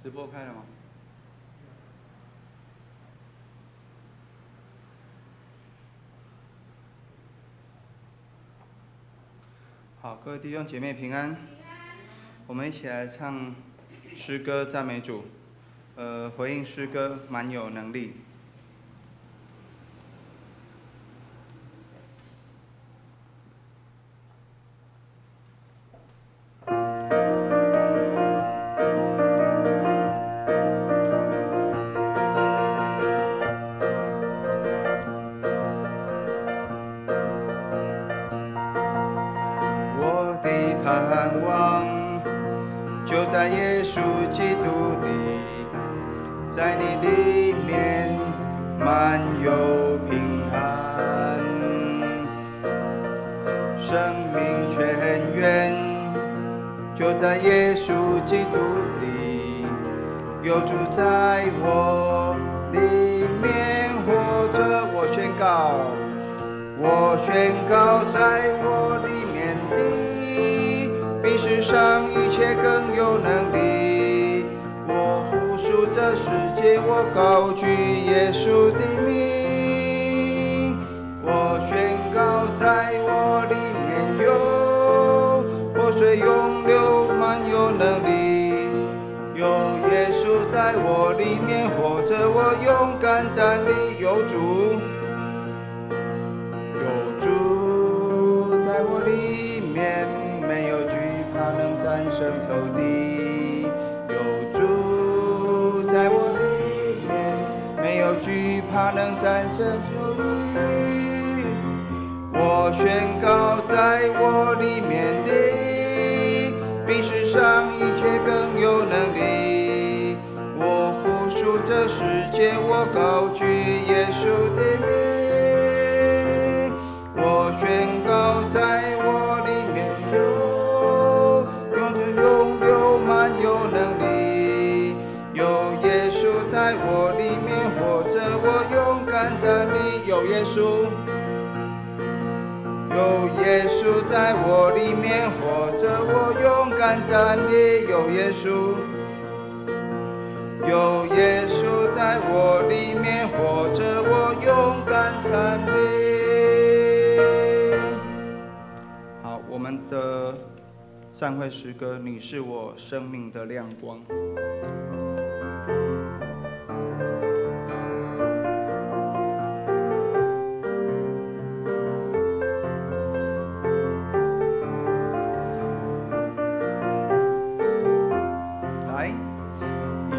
直播开了吗？好，各位弟兄姐妹平安。我们一起来唱诗歌赞美主。回应诗歌蛮有能力。我的盼望就在耶稣基督里，在你里面满有平安，生命泉源就在耶稣基督里，有主在我里面活着。我宣告，在我里面的比世上一切更有能力。我不属这世界，我高举耶稣的名。我宣告，在我里面有活水涌流，满有能力。有耶稣在我里面活着，我勇敢站立。有主在我里面，没有惧怕能战胜仇敌。有主在我里面，没有惧怕能战胜仇敌。我宣告，在我里面的比世上一切更有能力。我不属这世界，我高举耶稣的名。我宣告，在我里面有永流满有能力。有耶稣在我里面活着，我勇敢站立。有耶稣在我里面活着，我勇敢站立。有耶稣在我里面活着，我勇敢站立。好，我们的散会诗歌，你是我生命的亮光。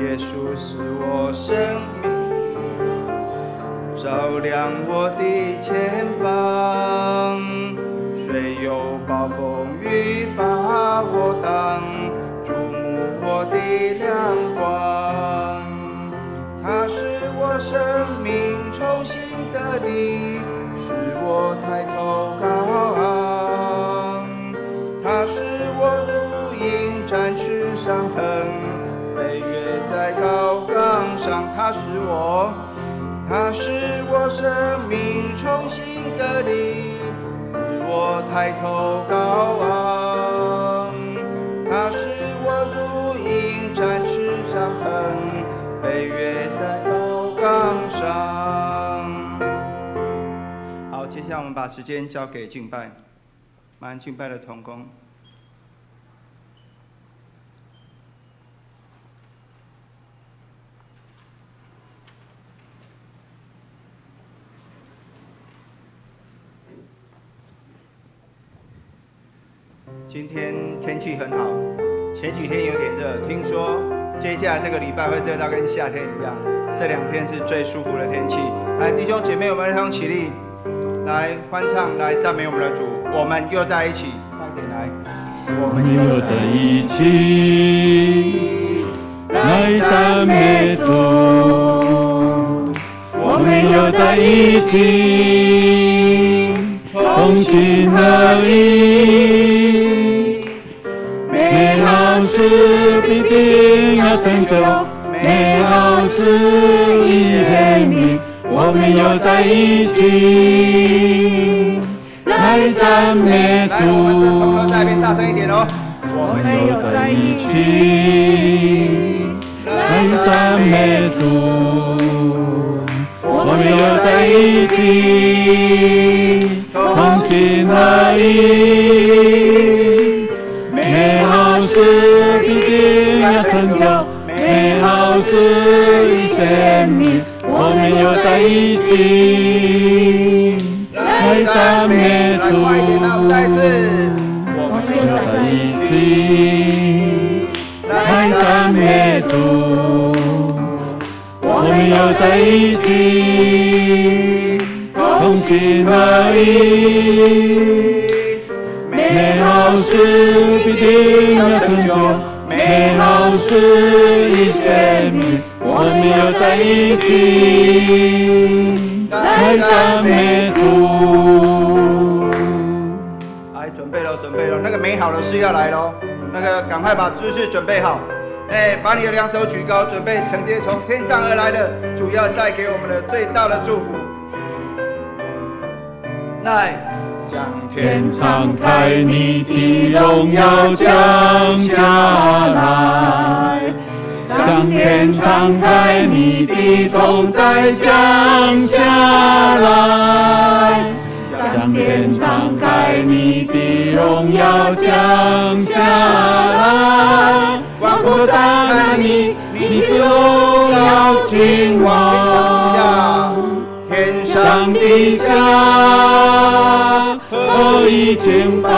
耶稣是我生命，照亮我的前方。虽有暴风雨把我挡，注目我的亮光。他使我生命重新得力，使我抬头高昂。他使我如鹰展翅上腾，飞跃在高岗上。他使我生命重新得力，使我抬头高昂。他使我如鹰展翅上腾，飞跃在高岗上。好，接下来我们把时间交给敬拜，满敬拜的同工。今天天气很好，前几天有点热，听说接下来这个礼拜会热到跟夏天一样，这2天是最舒服的天气。来，弟兄姐妹，我们一同起立，来欢唱，来赞美我们的主。我们又在一起，快点来，我们又在一起，来赞美主。我们又在一起，同心合意。美好事必定要成就，美好事已显明。我们又在一起，来赞美主。来，我们的同歌再一遍，大声一点哦。我们又在一起，来主，我们又在一起，同心合意，美好事必定要成就，美好事与生命，我们又在一起，来赞美主，我们又在一起，来赞美主，我们又在一起，同心合意，美好事必定要成就，美好事与生命，我们又在一起，来赞美主。来，准备了，准备了，那个美好的事要来喽，那个赶快把姿势准备好。把你的两手举高，准备承接从天上而来的主要带给我们的最大的祝福。来，将天敞开，你的荣耀降下来，将天敞开，你的同在降下来，将天敞开，你的荣耀降下来。万国赞美你，你是荣耀君王，天上地下合一敬拜，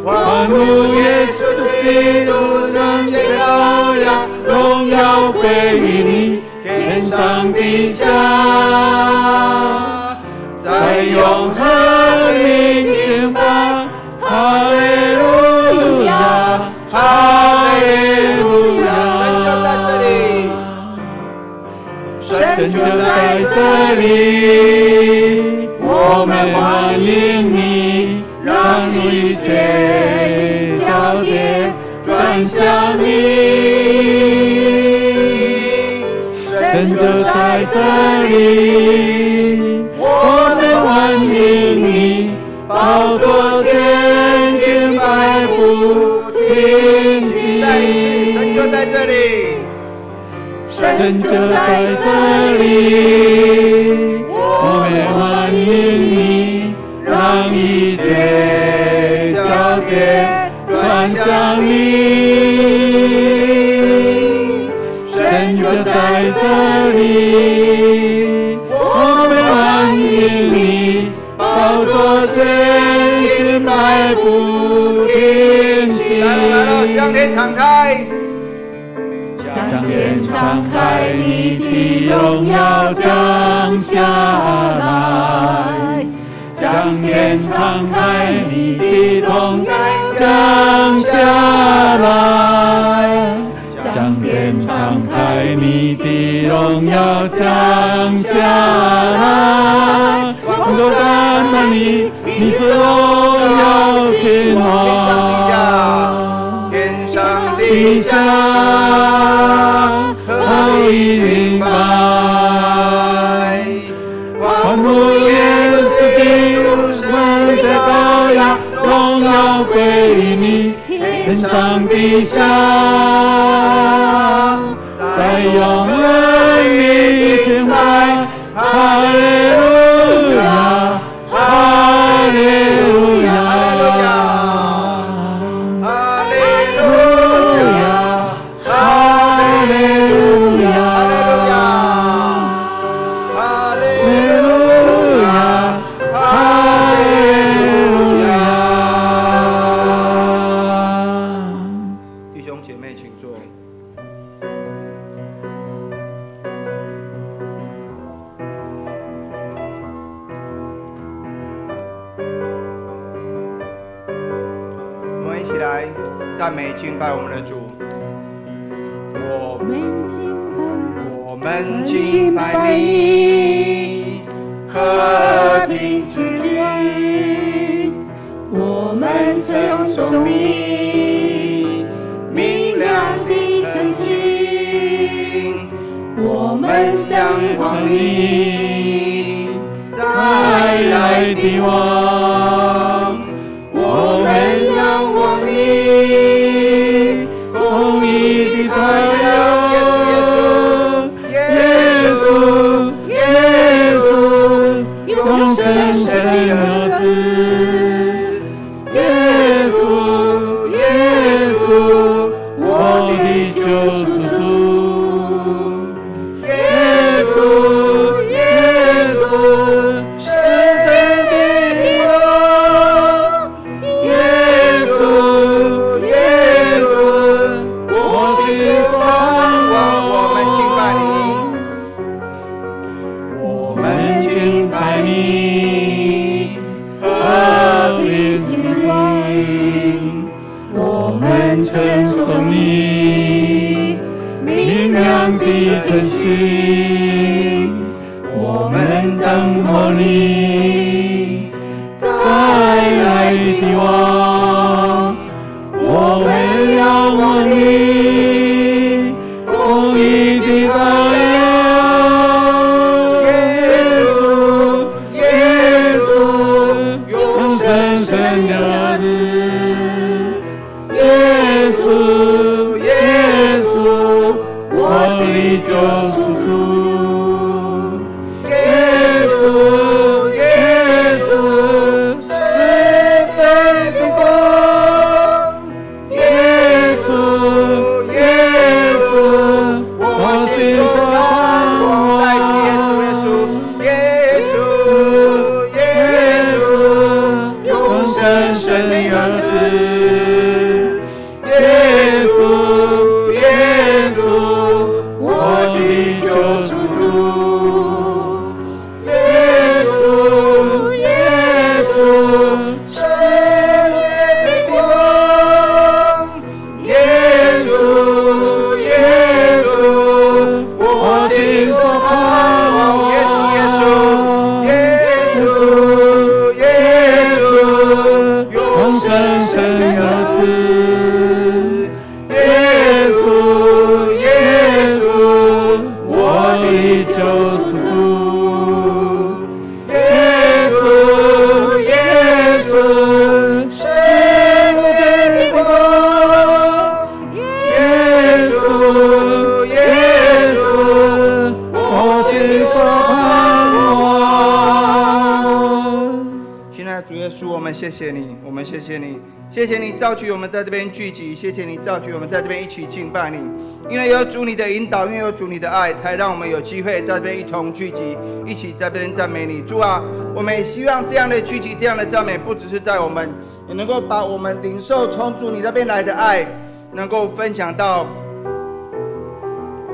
欢呼耶稣基督圣洁羔羊，荣耀归于你，天上地下在永恒里敬拜，哈利路亚。哈利路亚！神就在这里，我们欢迎你，让一切焦点转向你。神就在这里，我们欢迎你，宝座前敬拜不停息。神就在这里，神就在这里，我们欢迎你，让一切焦点转向你。神就在这里，我们欢迎你，宝座前敬拜不停息。来了来了，将天敞开。将天敞开，你的荣耀降下来，将天敞开，你的同在降下来，将天敞开，你的荣耀降下来，万国赞美你，你是荣耀君王，天上地下合一敬拜，欢呼耶稣基督圣洁羔羊，荣耀归于你，天上地下在永恒里敬拜，哈利路亚，哈利路亚。赞美敬拜我们的主，我们敬拜你，和平之君，我们称颂你，明亮的晨星，我们仰望你，再来的王，我们仰望你。公义的太阳，耶稣珍惜，我们等候你，在爱的王，我们仰望你，公义的羔羊，耶稣，永生神的子，耶稣，我的救赎主，耶稣，是谁的光？耶稣，我心所盼望。再一次耶稣，永生神的儿子，耶稣，我的救赎主，耶稣，世界的光，耶稣，我心所盼望。永生神的儿子，耶稣，我的救赎主，耶稣，世界的光，耶稣，我心所盼望。亲爱的主耶稣，我们谢谢你，谢谢你召集我们在这边聚集，谢谢你召集我们在这边一起敬拜你。因为有主你的引导，因为有主你的爱，才让我们有机会在这边一同聚集，一起在这边赞美你。主啊，我们也希望这样的聚集，这样的赞美，不只是在我们，也能够把我们领受从主你那边来的爱，能够分享到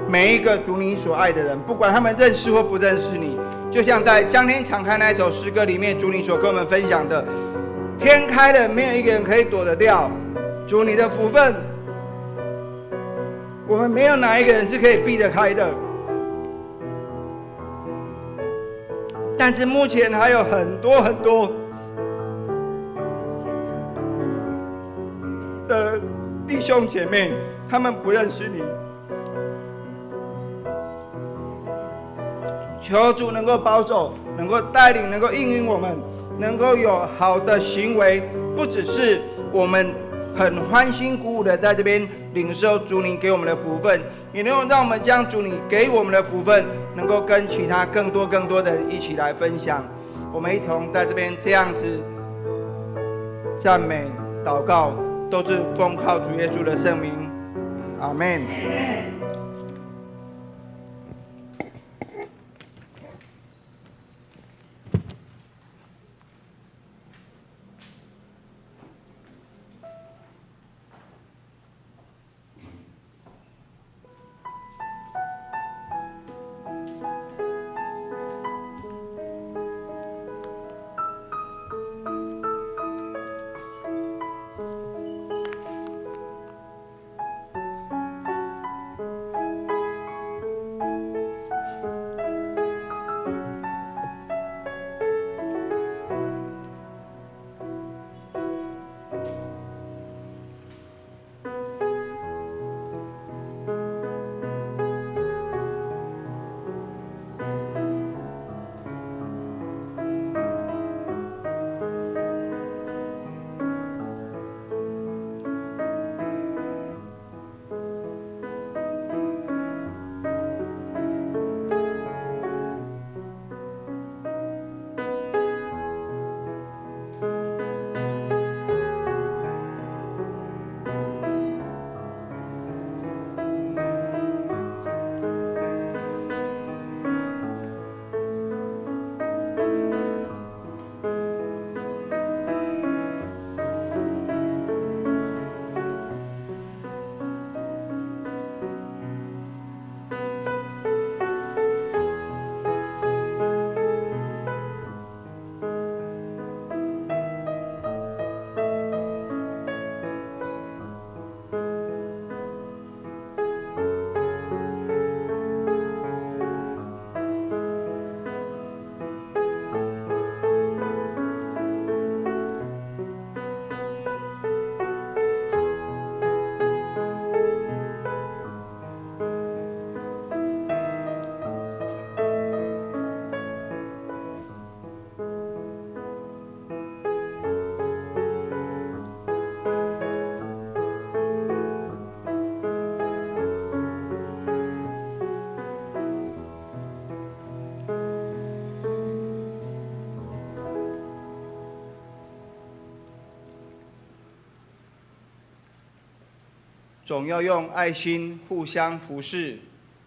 每一个主你所爱的人，不管他们认识或不认识你。就像在江天敞开那一首诗歌里面，主你所跟我们分享的，天开了，没有一个人可以躲得掉。主你的福分，我们没有哪一个人是可以避得开的。但是目前还有很多的弟兄姐妹，他们不认识你。求主能够保守，能够带领，能够应允我们，能够有好的行为，不只是我们很欢欣鼓舞的在这边领受主你给我们的福分，也能够让我们将主你给我们的福分，能够跟其他更多的人一起来分享。我们一同在这边这样子赞美、祷告，都是奉靠主耶稣的圣名，阿们。总要用爱心互相服侍，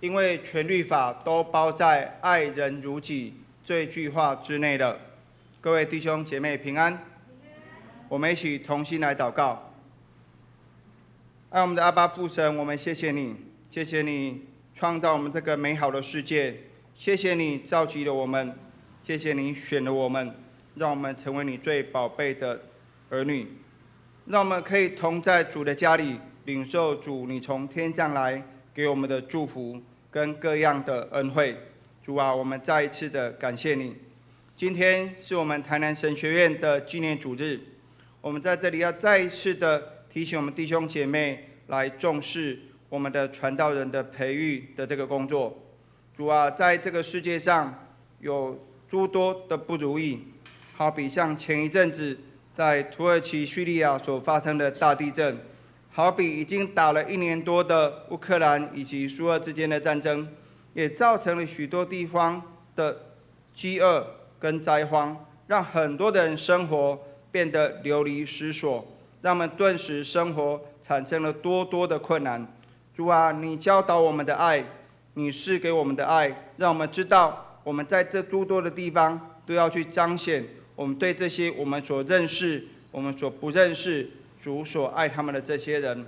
因为全律法都包在爱人如己这句话之内了。各位弟兄姐妹平安，我们一起同心来祷告。爱我们的阿爸父神，我们谢谢你，谢谢你创造我们这个美好的世界，谢谢你召集了我们，谢谢你选了我们，让我们成为你最宝贝的儿女，让我们可以同在主的家里，领受主你从天降来给我们的祝福跟各样的恩惠。主啊，我们再一次的感谢你。今天是我们台南神学院的纪念主日，我们在这里要再一次的提醒我们弟兄姐妹来重视我们的传道人的培育的这个工作。主啊，在这个世界上有诸多的不如意，好比像前一阵子在土耳其叙利亚所发生的大地震，好比已经打了1年多的乌克兰以及苏俄之间的战争，也造成了许多地方的饥饿跟灾荒，让很多的人生活变得流离失所，让我们顿时生活产生了多的困难。主啊，你教导我们的爱，你赐给我们的爱，让我们知道我们在这诸多的地方都要去彰显我们对这些我们所认识、我们所不认识、主所爱他们的这些人。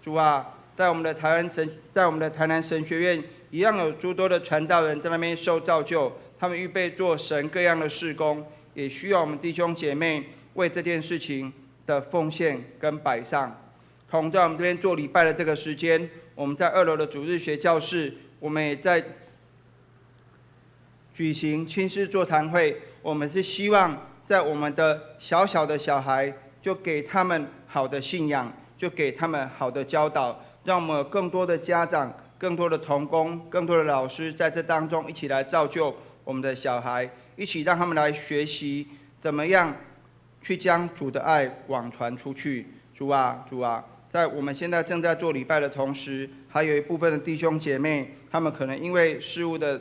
主啊，在我们的台南神学院，一样有诸多的传道人在那边受造就，他们预备做神各样的事工，也需要我们弟兄姐妹为这件事情的奉献跟摆上。同在我们这边做礼拜的这个时间，我们在2楼的主日学教室，我们也在举行亲师座谈会。我们是希望在我们的小小的小孩，就给他们好的信仰，就给他们好的教导，让我们有更多的家长、更多的同工、更多的老师在这当中一起来造就我们的小孩，一起让他们来学习怎么样去将主的爱广传出去。主啊，主啊，在我们现在正在做礼拜的同时，还有一部分的弟兄姐妹，他们可能因为事务的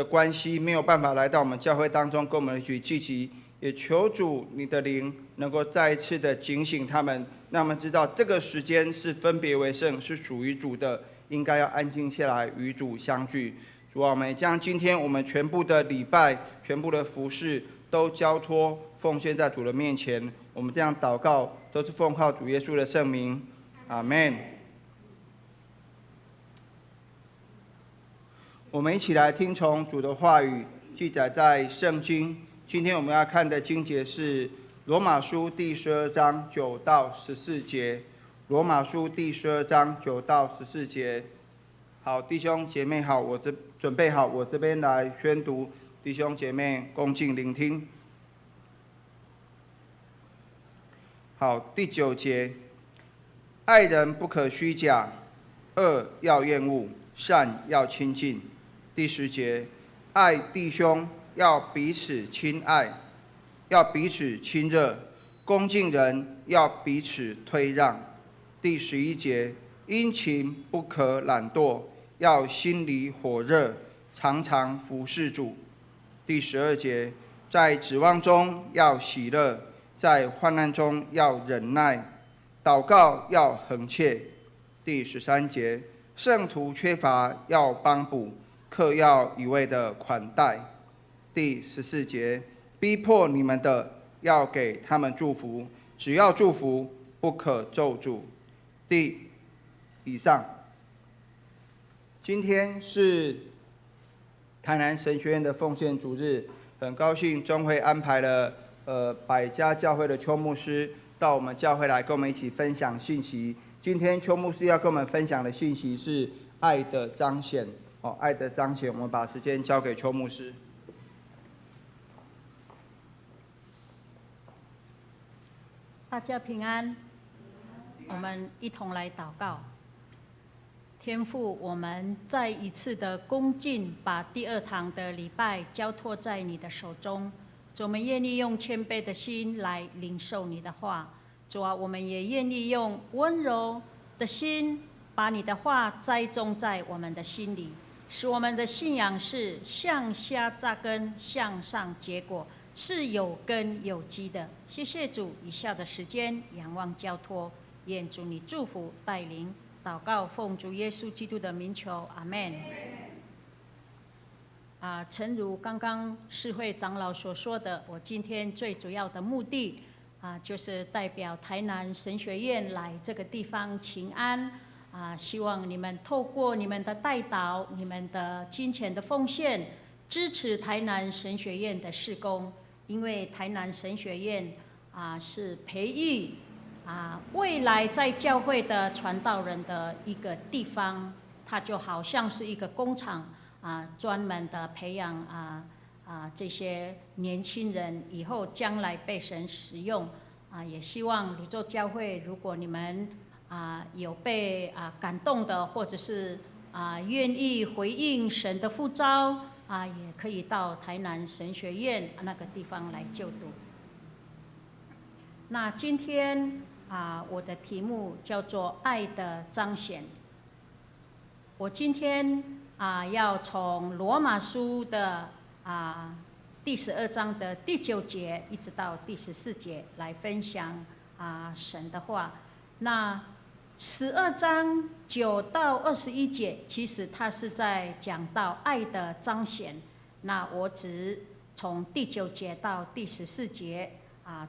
关系，没有办法来到我们教会当中跟我们一起聚集，也求主你的灵能够再一次的警醒他们，让他们知道这个时间是分别为圣，是属于主的，应该要安静下来与主相聚。主啊，我们将今天我们全部的礼拜、全部的服事都交托奉献在主的面前。我们这样祷告，都是奉靠主耶稣的圣名，阿们。我们一起来听从主的话语，记载在圣经。今天我们要看的经节是罗马书第12章9到14节。罗马书第12章9到14节。好，弟兄姐妹好，准备好，我这边来宣读，弟兄姐妹恭敬聆听。好，第9节，爱人不可虚假，恶要厌恶，善要亲近。第10节，爱弟兄要彼此亲爱，要彼此亲热，恭敬人要彼此推让。第11节，殷勤不可懒惰，要心里火热，常常服侍主。第12节，在指望中要喜乐，在患难中要忍耐，祷告要恒切。第13节，圣徒缺乏要帮补，客要一味的款待。第14节，逼迫你们的要给他们祝福，只要祝福，不可咒诅。以上。今天是台南神学院的奉献主日，很高兴中会安排了百家教会的邱牧师到我们教会来跟我们一起分享信息。今天邱牧师要跟我们分享的信息是爱的彰显。爱的彰显，我们把时间交给邱牧师。大家平安，我们一同来祷告。天父，我们再一次的恭敬，把第2堂的礼拜交托在你的手中。主，我们愿意用谦卑的心来领受你的话。主啊，我们也愿意用温柔的心，把你的话栽种在我们的心里，使我们的信仰是向下扎根，向上结果，是有根有基的。谢谢主，以下的时间仰望交托，愿主你祝福带领，祷告奉主耶稣基督的名求，阿们。诚如刚刚世会长老所说的，我今天最主要的目的就是代表台南神学院来这个地方请安希望你们透过你们的代祷、你们的金钱的奉献，支持台南神学院的事工，因为台南神学院是培育未来在教会的传道人的一个地方，它就好像是一个工厂专门的培养这些年轻人，以后将来被神使用也希望泸州教会，如果你们有被感动的，或者是愿意回应神的呼召也可以到台南神学院那个地方来就读。那今天我的题目叫做爱的彰显。我今天要从罗马书的第12章的第9节一直到第14节来分享神的话。那12章9到21节，其实它是在讲到爱的彰显。那我只从第9节到第14节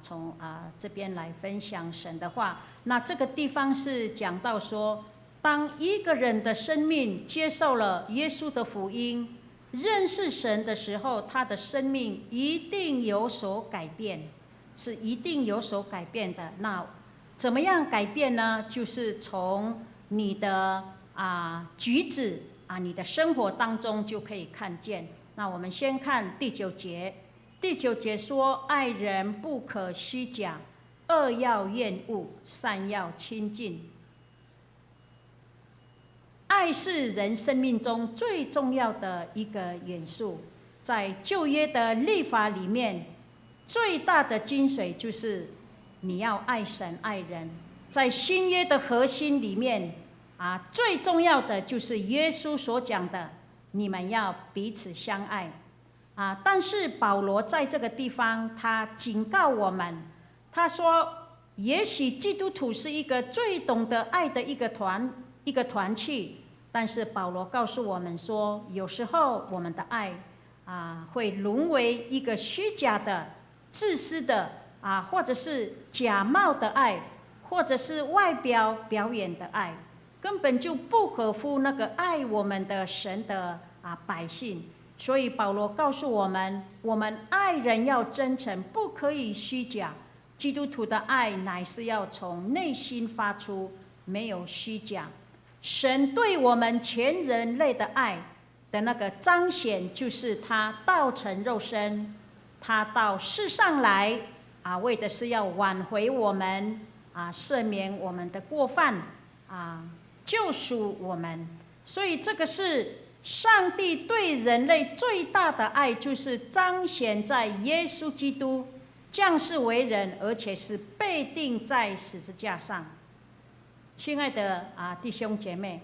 从这边来分享神的话。那这个地方是讲到说，当一个人的生命接受了耶稣的福音，认识神的时候，他的生命一定有所改变，是一定有所改变的。那怎么样改变呢？就是从你的举止你的生活当中就可以看见。那我们先看第9节。第9节说：爱人不可虚假，恶要厌恶，善要亲近。爱是人生命中最重要的一个元素。在旧约的律法里面，最大的精髓就是你要爱神爱人。在新约的核心里面最重要的就是耶稣所讲的，你们要彼此相爱但是保罗在这个地方他警告我们，他说也许基督徒是一个最懂得爱的一个团契，但是保罗告诉我们说，有时候我们的爱会沦为一个虚假的、自私的或者是假冒的爱，或者是外表表演的爱，根本就不合乎那个爱我们的神的百姓。所以保罗告诉我们，我们爱人要真诚，不可以虚假。基督徒的爱乃是要从内心发出，没有虚假。神对我们全人类的爱的那个彰显，就是他道成肉身，他到世上来为的是要挽回我们赦免我们的过犯救赎我们。所以这个是上帝对人类最大的爱，就是彰显在耶稣基督降世为人，而且是被钉在十字架上。亲爱的弟兄姐妹，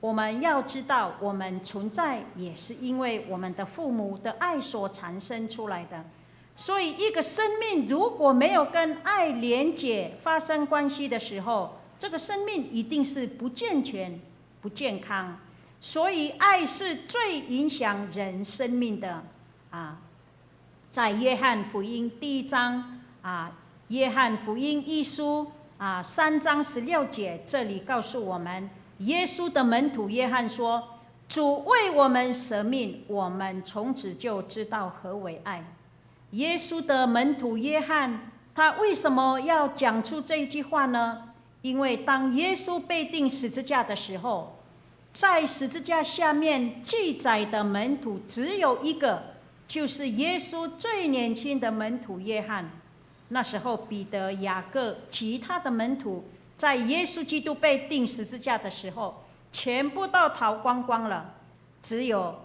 我们要知道，我们存在也是因为我们的父母的爱所产生出来的。所以一个生命如果没有跟爱连结发生关系的时候，这个生命一定是不健全、不健康。所以爱是最影响人生命的在约翰福音第1章约翰福音一书3章16节，这里告诉我们，耶稣的门徒约翰说，主为我们舍命，我们从此就知道何为爱。耶稣的门徒约翰，他为什么要讲出这一句话呢？因为当耶稣被钉十字架的时候，在十字架下面记载的门徒只有一个，就是耶稣最年轻的门徒约翰。那时候彼得、雅各其他的门徒在耶稣基督被钉十字架的时候全部都逃光光了，只有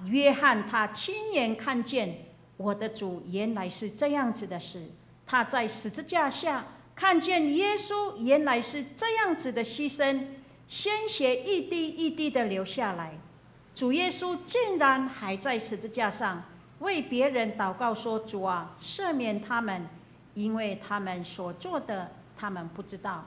约翰他亲眼看见我的主原来是这样子的事。他在十字架下看见耶稣原来是这样子的牺牲，鲜血一滴一滴的流下来，主耶稣竟然还在十字架上为别人祷告说，主赦免他们，因为他们所做的他们不知道。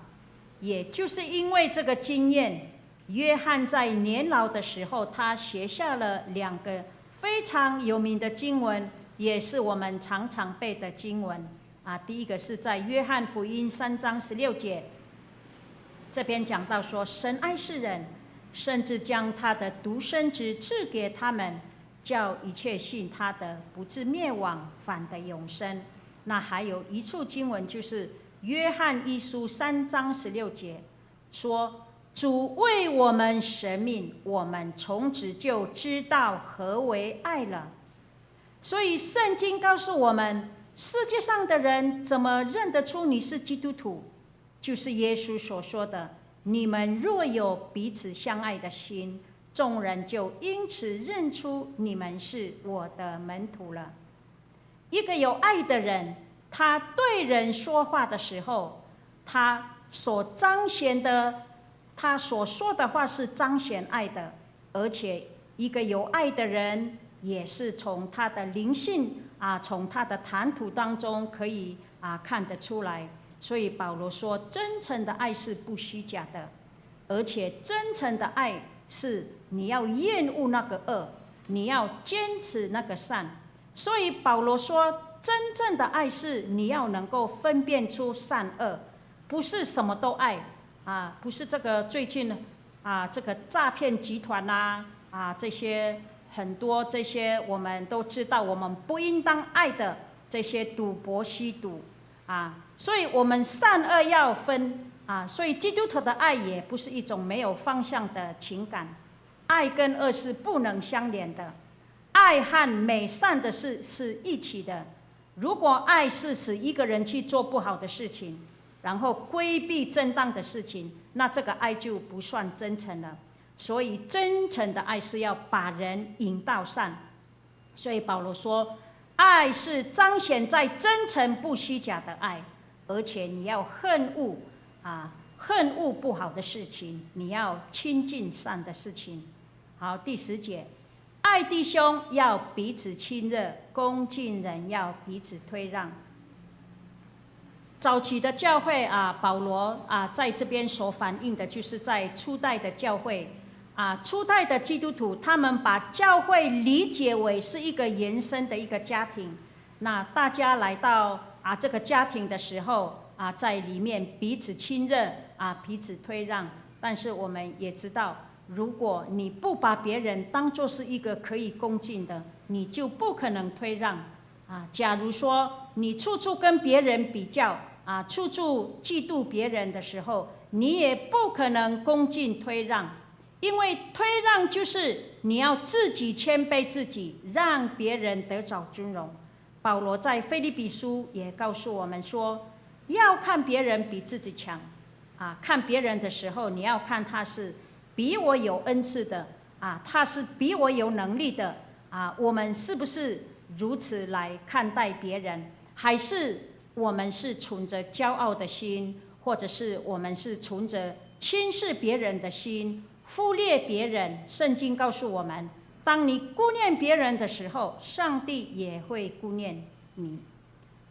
也就是因为这个经验，约翰在年老的时候，他写下了2个非常有名的经文，也是我们常常背的经文啊。第一个是在约翰福音3章16节，这边讲到说，神爱世人，甚至将他的独生子赐给他们，叫一切信他的不至灭亡，反得永生。那还有一处经文就是约翰一书3章16节，说主为我们舍命，我们从此就知道何为爱了。所以圣经告诉我们，世界上的人怎么认得出你是基督徒？就是耶稣所说的，你们若有彼此相爱的心，众人就因此认出你们是我的门徒了。一个有爱的人，他对人说话的时候，他所彰显的，他所说的话是彰显爱的。而且一个有爱的人，也是从他的灵性从他的谈吐当中可以看得出来。所以保罗说，真诚的爱是不虚假的，而且真诚的爱是你要厌恶那个恶，你要坚持那个善。所以保罗说，真正的爱是你要能够分辨出善恶，不是什么都爱不是这个最近这个诈骗集团这些很多这些我们都知道，我们不应当爱的这些赌博吸毒所以我们善恶要分所以基督徒的爱也不是一种没有方向的情感，爱跟恶是不能相连的，爱和美善的事是一起的。如果爱是使一个人去做不好的事情，然后规避正当的事情，那这个爱就不算真诚了。所以真诚的爱是要把人引到善。所以保罗说，爱是彰显在真诚不虚假的爱，而且你要恨恶不好的事情，你要亲近善的事情。好，第10节，爱弟兄要彼此亲热，恭敬人要彼此推让。早期的教会保罗在这边所反映的就是在初代的教会初代的基督徒，他们把教会理解为是一个延伸的一个家庭。那大家来到这个家庭的时候在里面彼此亲热彼此推让。但是我们也知道，如果你不把别人当作是一个可以恭敬的，你就不可能推让假如说你处处跟别人比较处处嫉妒别人的时候，你也不可能恭敬推让。因为推让就是你要自己谦卑自己，让别人得着尊荣。保罗在腓立比书也告诉我们说，要看别人比自己强看别人的时候，你要看他是比我有恩赐的他是比我有能力的我们是不是如此来看待别人？还是我们是存着骄傲的心，或者是我们是存着轻视别人的心，忽略别人？圣经告诉我们，当你顾念别人的时候，上帝也会顾念你。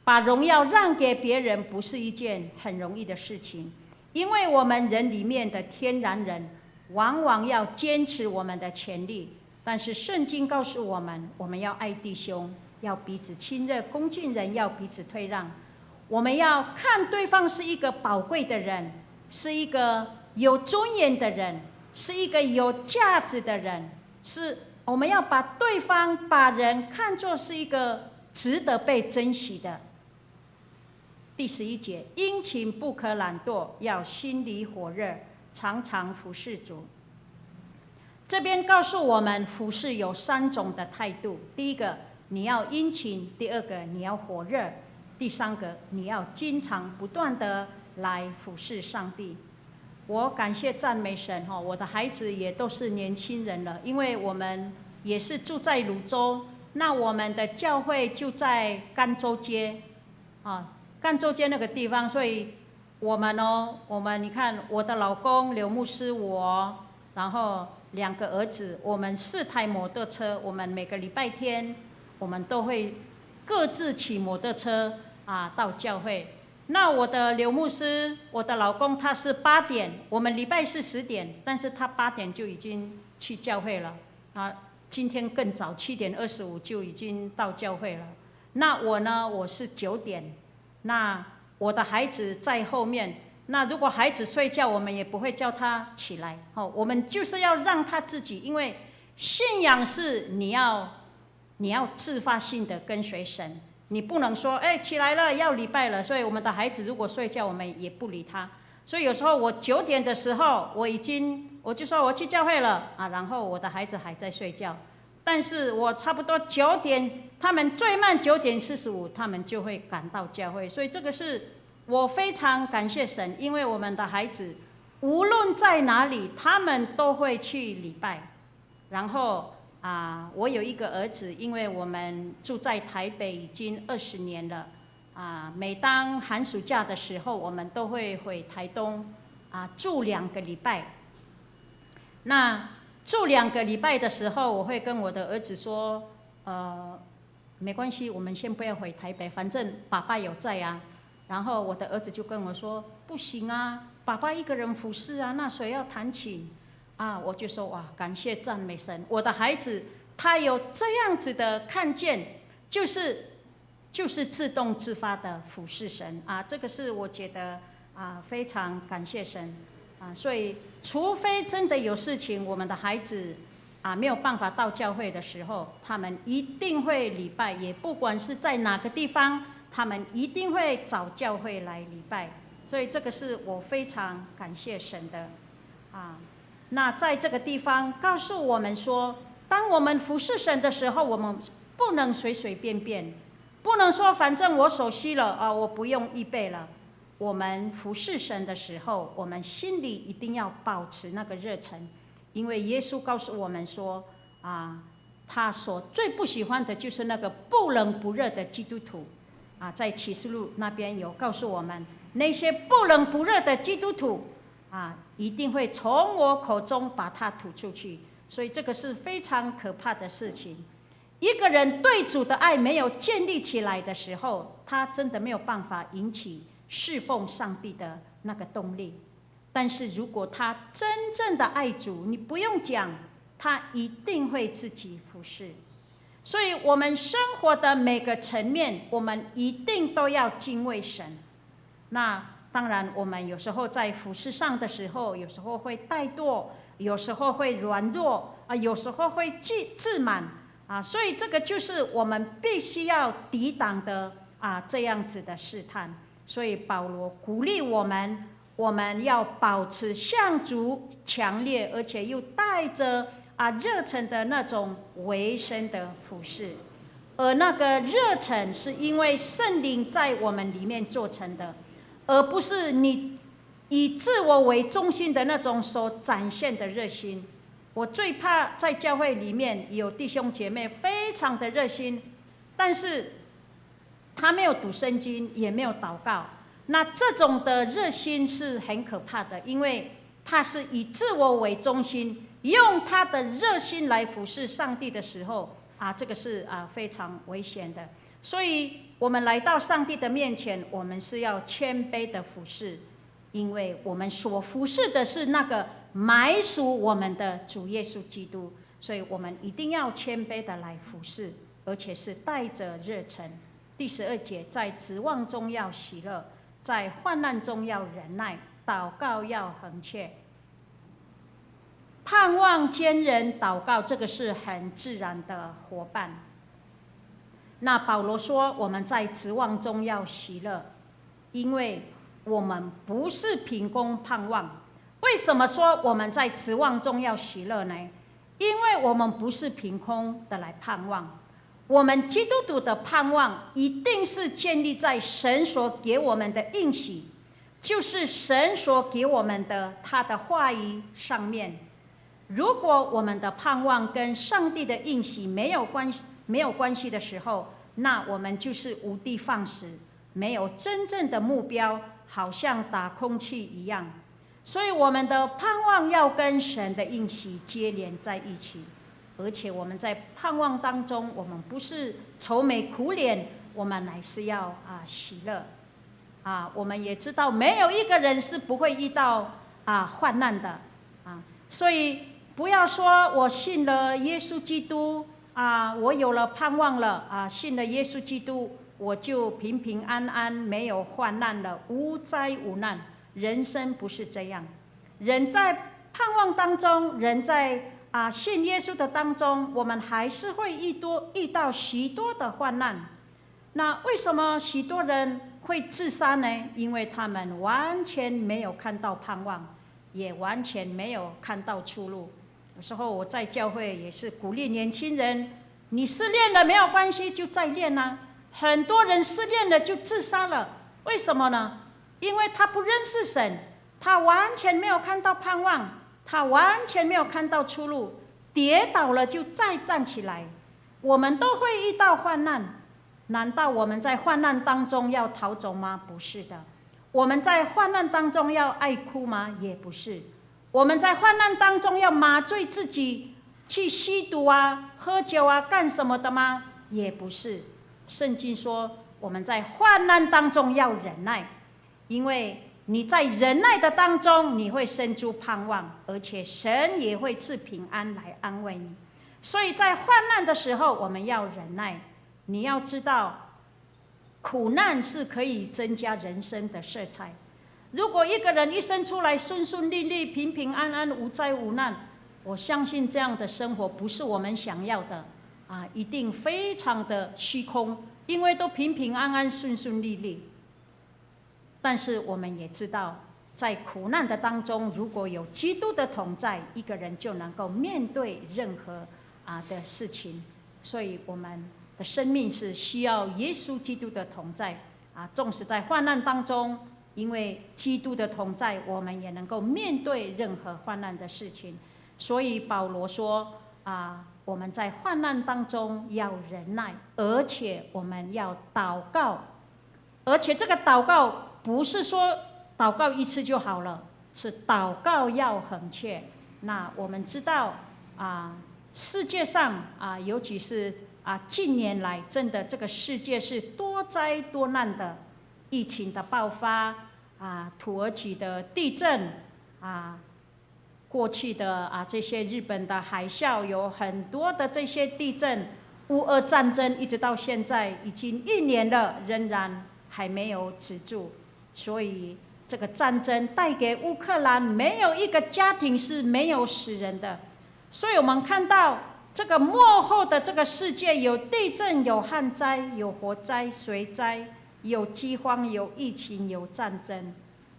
把荣耀让给别人不是一件很容易的事情，因为我们人里面的天然人往往要坚持我们的权利。但是圣经告诉我们，我们要爱弟兄，要彼此亲热，恭敬人要彼此退让。我们要看对方是一个宝贵的人，是一个有尊严的人，是一个有价值的人，我们要把对方把人看作是一个值得被珍惜的。第11节，殷勤不可懒惰，要心里火热，常常服侍主。这边告诉我们，服侍有3种的态度：第一个，你要殷勤；第二个，你要火热；第三个，你要经常不断的来服侍上帝。我感谢赞美神我的孩子也都是年轻人了，因为我们也是住在泸州，那我们的教会就在甘州街甘州街那个地方，所以我们你看，我的老公刘牧师，我，然后2个儿子，我们4台摩托车，我们每个礼拜天我们都会各自骑摩托车到教会。那我的刘牧师，我的老公他是8点，我们礼拜是10点，但是他8点就已经去教会了啊。今天更早，7点25就已经到教会了。那我呢，我是9点，那我的孩子在后面。那如果孩子睡觉，我们也不会叫他起来，我们就是要让他自己，因为信仰是你要自发性的跟随神。你不能说，起来了要礼拜了，所以我们的孩子如果睡觉，我们也不理他。所以有时候我9点的时候，我就说我去教会了啊，然后我的孩子还在睡觉，但是我差不多9点，他们最慢9点45，他们就会赶到教会。所以这个是我非常感谢神，因为我们的孩子无论在哪里，他们都会去礼拜，然后。我有一个儿子，因为我们住在台北已经20年了，每当寒暑假的时候，我们都会回台东，住2个礼拜。那住2个礼拜的时候，我会跟我的儿子说，没关系，我们先不要回台北，反正爸爸有在啊。然后我的儿子就跟我说，不行啊，爸爸一个人服侍啊，那谁要弹琴？我就说哇，感谢赞美神，我的孩子他有这样子的看见，就是自动自发的服侍神这个是我觉得非常感谢神所以除非真的有事情，我们的孩子没有办法到教会的时候，他们一定会礼拜，也不管是在哪个地方，他们一定会找教会来礼拜，所以这个是我非常感谢神的那在这个地方告诉我们说，当我们服侍神的时候，我们不能随随便便，不能说反正我熟悉了我不用预备了。我们服侍神的时候，我们心里一定要保持那个热忱，因为耶稣告诉我们说他所最不喜欢的就是那个不冷不热的基督徒在启示录那边有告诉我们，那些不冷不热的基督徒一定会从我口中把它吐出去，所以这个是非常可怕的事情。一个人对主的爱没有建立起来的时候，他真的没有办法引起侍奉上帝的那个动力。但是如果他真正的爱主，你不用讲，他一定会自己服侍。所以我们生活的每个层面，我们一定都要敬畏神。那当然，我们有时候在服侍上的时候，有时候会怠惰，有时候会软弱有时候会自满所以这个就是我们必须要抵挡的这样子的试探。所以保罗鼓励我们要保持向主强烈而且又带着热忱的那种委身的服侍，而那个热忱是因为圣灵在我们里面做成的，而不是你以自我为中心的那种所展现的热心。我最怕在教会里面有弟兄姐妹非常的热心，但是他没有读圣经，也没有祷告。那这种的热心是很可怕的，因为他是以自我为中心，用他的热心来服侍上帝的时候这个是非常危险的。所以我们来到上帝的面前，我们是要谦卑的服侍，因为我们所服侍的是那个买赎我们的主耶稣基督，所以我们一定要谦卑的来服侍，而且是带着热忱。第12节，在指望中要喜乐，在患难中要忍耐，祷告要恒切。盼望坚忍祷告，这个是很自然的伙伴。那保罗说我们在指望中要喜乐，因为我们不是凭空盼望。为什么说我们在指望中要喜乐呢？因为我们不是凭空的来盼望，我们基督徒的盼望一定是建立在神所给我们的应许，就是神所给我们的他的话语上面。如果我们的盼望跟上帝的应许没有关系的时候，那我们就是无的放矢，没有真正的目标，好像打空气一样。所以我们的盼望要跟神的应许接连在一起，而且我们在盼望当中，我们不是愁眉苦脸，我们乃是要喜乐。我们也知道没有一个人是不会遇到患难的所以不要说我信了耶稣基督我有了盼望了信了耶稣基督我就平平安安没有患难了，无灾无难。人生不是这样，人在盼望当中，人在信耶稣的当中，我们还是会遇到许多的患难。那为什么许多人会自杀呢？因为他们完全没有看到盼望，也完全没有看到出路。有时候我在教会也是鼓励年轻人，你失恋了没有关系，就再练啊。很多人失恋了就自杀了，为什么呢？因为他不认识神，他完全没有看到盼望，他完全没有看到出路，跌倒了就再站起来。我们都会遇到患难，难道我们在患难当中要逃走吗？不是的。我们在患难当中要爱哭吗？也不是。我们在患难当中要麻醉自己去吸毒喝酒干什么的吗？也不是。圣经说我们在患难当中要忍耐，因为你在忍耐的当中你会生出盼望，而且神也会赐平安来安慰你。所以在患难的时候我们要忍耐。你要知道苦难是可以增加人生的色彩。如果一个人一生出来顺顺利利平平安安无灾无难，我相信这样的生活不是我们想要的一定非常的虚空，因为都平平安安顺顺利利。但是我们也知道在苦难的当中，如果有基督的同在，一个人就能够面对任何的事情。所以我们的生命是需要耶稣基督的同在纵使在患难当中，因为基督的同在，我们也能够面对任何患难的事情。所以保罗说我们在患难当中要忍耐，而且我们要祷告。而且这个祷告不是说祷告一次就好了，是祷告要恒切。那我们知道世界上尤其是近年来，真的这个世界是多灾多难的，疫情的爆发土耳其的地震过去的这些日本的海啸，有很多的这些地震，乌俄战争一直到现在已经1年了，仍然还没有止住。所以这个战争带给乌克兰没有一个家庭是没有死人的。所以我们看到这个末后的这个世界，有地震，有旱灾，有火灾、水灾，有饥荒，有疫情，有战争。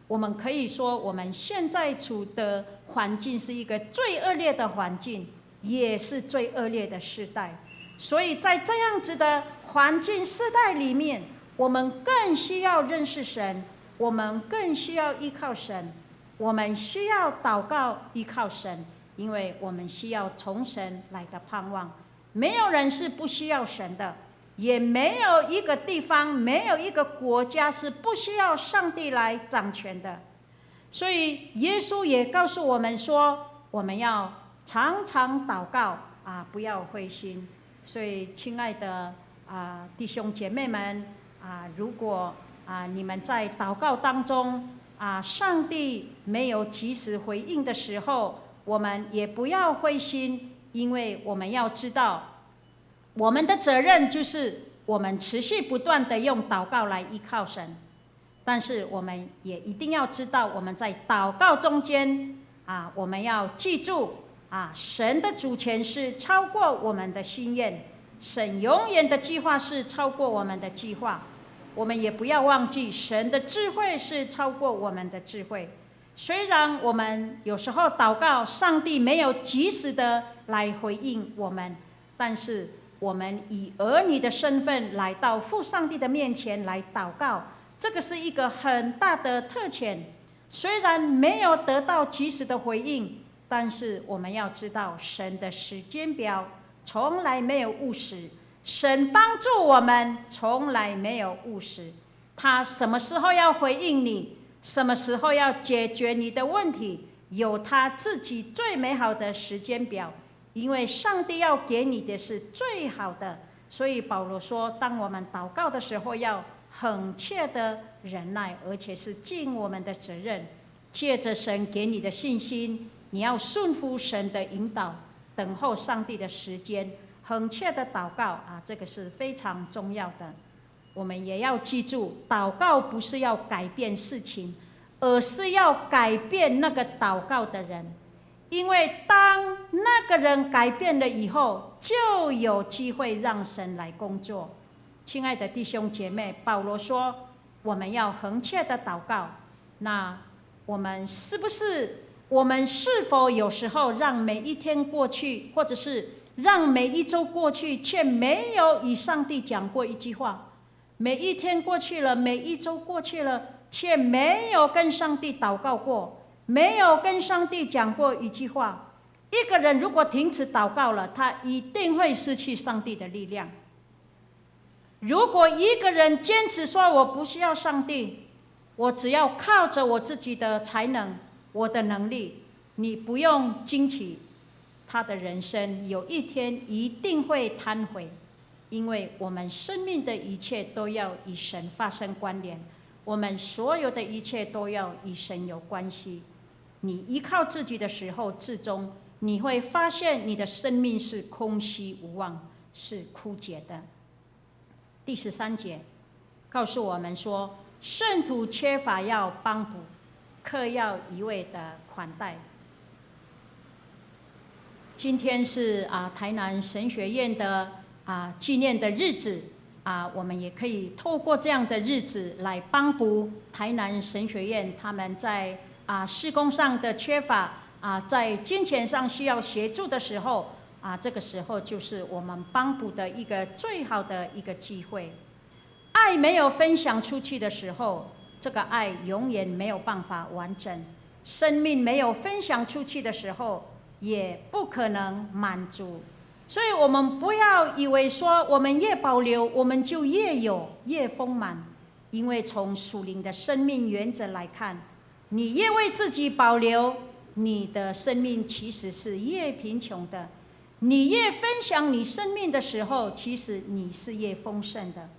我们可以说我们现在处的环境是一个最恶劣的环境，也是最恶劣的时代。所以在这样子的环境世代里面，我们更需要认识神，我们更需要依靠神，我们需要祷告依靠神，因为我们需要从神来的盼望。没有人是不需要神的，也没有一个地方，没有一个国家是不需要上帝来掌权的。所以耶稣也告诉我们说，我们要常常祷告不要灰心。所以亲爱的弟兄姐妹们如果你们在祷告当中上帝没有及时回应的时候，我们也不要灰心，因为我们要知道我们的责任就是我们持续不断的用祷告来依靠神。但是我们也一定要知道，我们在祷告中间我们要记住神的主权是超过我们的心愿，神永远的计划是超过我们的计划。我们也不要忘记神的智慧是超过我们的智慧。虽然我们有时候祷告上帝没有及时的来回应我们，但是我们以儿女的身份来到父上帝的面前来祷告，这个是一个很大的特权。虽然没有得到及时的回应，但是我们要知道神的时间表从来没有误时，神帮助我们从来没有误时。他什么时候要回应你，什么时候要解决你的问题，有他自己最美好的时间表，因为上帝要给你的是最好的。所以保罗说，当我们祷告的时候要恳切的忍耐，而且是尽我们的责任。借着神给你的信心，你要顺服神的引导，等候上帝的时间，恳切的祷告啊，这个是非常重要的。我们也要记住，祷告不是要改变事情，而是要改变那个祷告的人。因为当那个人改变了以后，就有机会让神来工作。亲爱的弟兄姐妹，保罗说我们要恳切的祷告。那我们是否有时候让每一天过去，或者是让每一周过去，却没有与上帝讲过一句话？每一天过去了，每一周过去了，却没有跟上帝祷告过，没有跟上帝讲过一句话。一个人如果停止祷告了，他一定会失去上帝的力量。如果一个人坚持说我不需要上帝，我只要靠着我自己的才能，我的能力，你不用惊奇，他的人生有一天一定会瘫毁。因为我们生命的一切都要与神发生关联，我们所有的一切都要与神有关系。你依靠自己的时候，至终你会发现你的生命是空虚无望，是枯竭的。第13节告诉我们说，圣徒缺乏要帮补，客要一味的款待。今天是台南神学院的纪念的日子我们也可以透过这样的日子来帮补台南神学院他们在事工上的缺乏在金钱上需要协助的时候这个时候就是我们帮补的一个最好的一个机会。爱没有分享出去的时候，这个爱永远没有办法完整。生命没有分享出去的时候，也不可能满足。所以我们不要以为说我们越保留，我们就越有越丰满。因为从属灵的生命原则来看，你越为自己保留，你的生命其实是越贫穷的。你越分享你生命的时候，其实你是越丰盛的。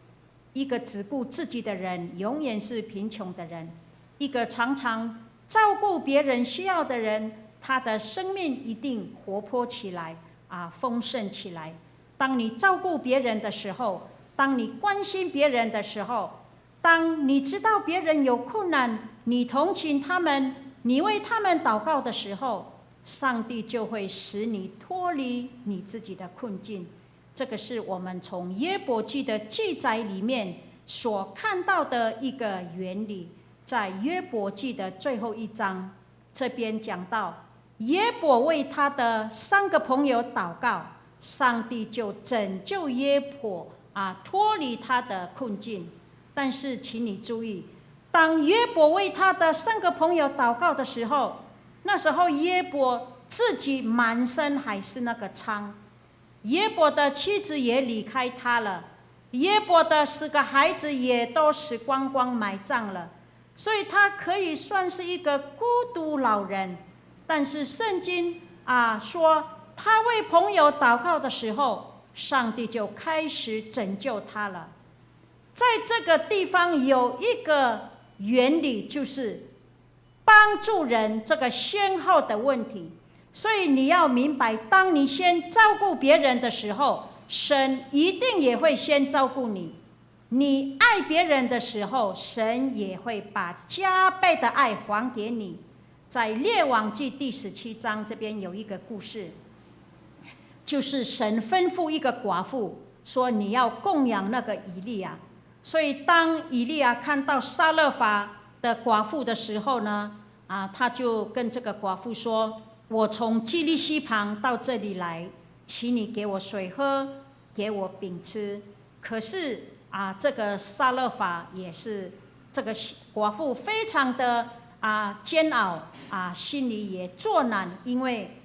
一个只顾自己的人永远是贫穷的人，一个常常照顾别人需要的人，他的生命一定活泼起来丰盛起来。当你照顾别人的时候，当你关心别人的时候，当你知道别人有困难，你同情他们，你为他们祷告的时候，上帝就会使你脱离你自己的困境。这个是我们从约伯记的记载里面所看到的一个原理。在约伯记的最后一章，这边讲到约伯为他的3个朋友祷告，上帝就拯救约伯脱离他的困境。但是请你注意，当约伯为他的3个朋友祷告的时候，那时候约伯自己满身还是那个疮，约伯的妻子也离开他了，约伯的10个孩子也都死光光埋葬了，所以他可以算是一个孤独老人。但是圣经说他为朋友祷告的时候，上帝就开始拯救他了。在这个地方有一个原理，就是帮助人这个先后的问题。所以你要明白，当你先照顾别人的时候，神一定也会先照顾你。你爱别人的时候，神也会把加倍的爱还给你。在列王记第17章这边有一个故事，就是神吩咐一个寡妇说，你要供养那个以利亚。所以当以利亚看到撒勒法的寡妇的时候呢，他就跟这个寡妇说，我从基利溪旁到这里来，请你给我水喝，给我饼吃。可是这个撒勒法也是这个寡妇非常的煎熬心里也作难，因为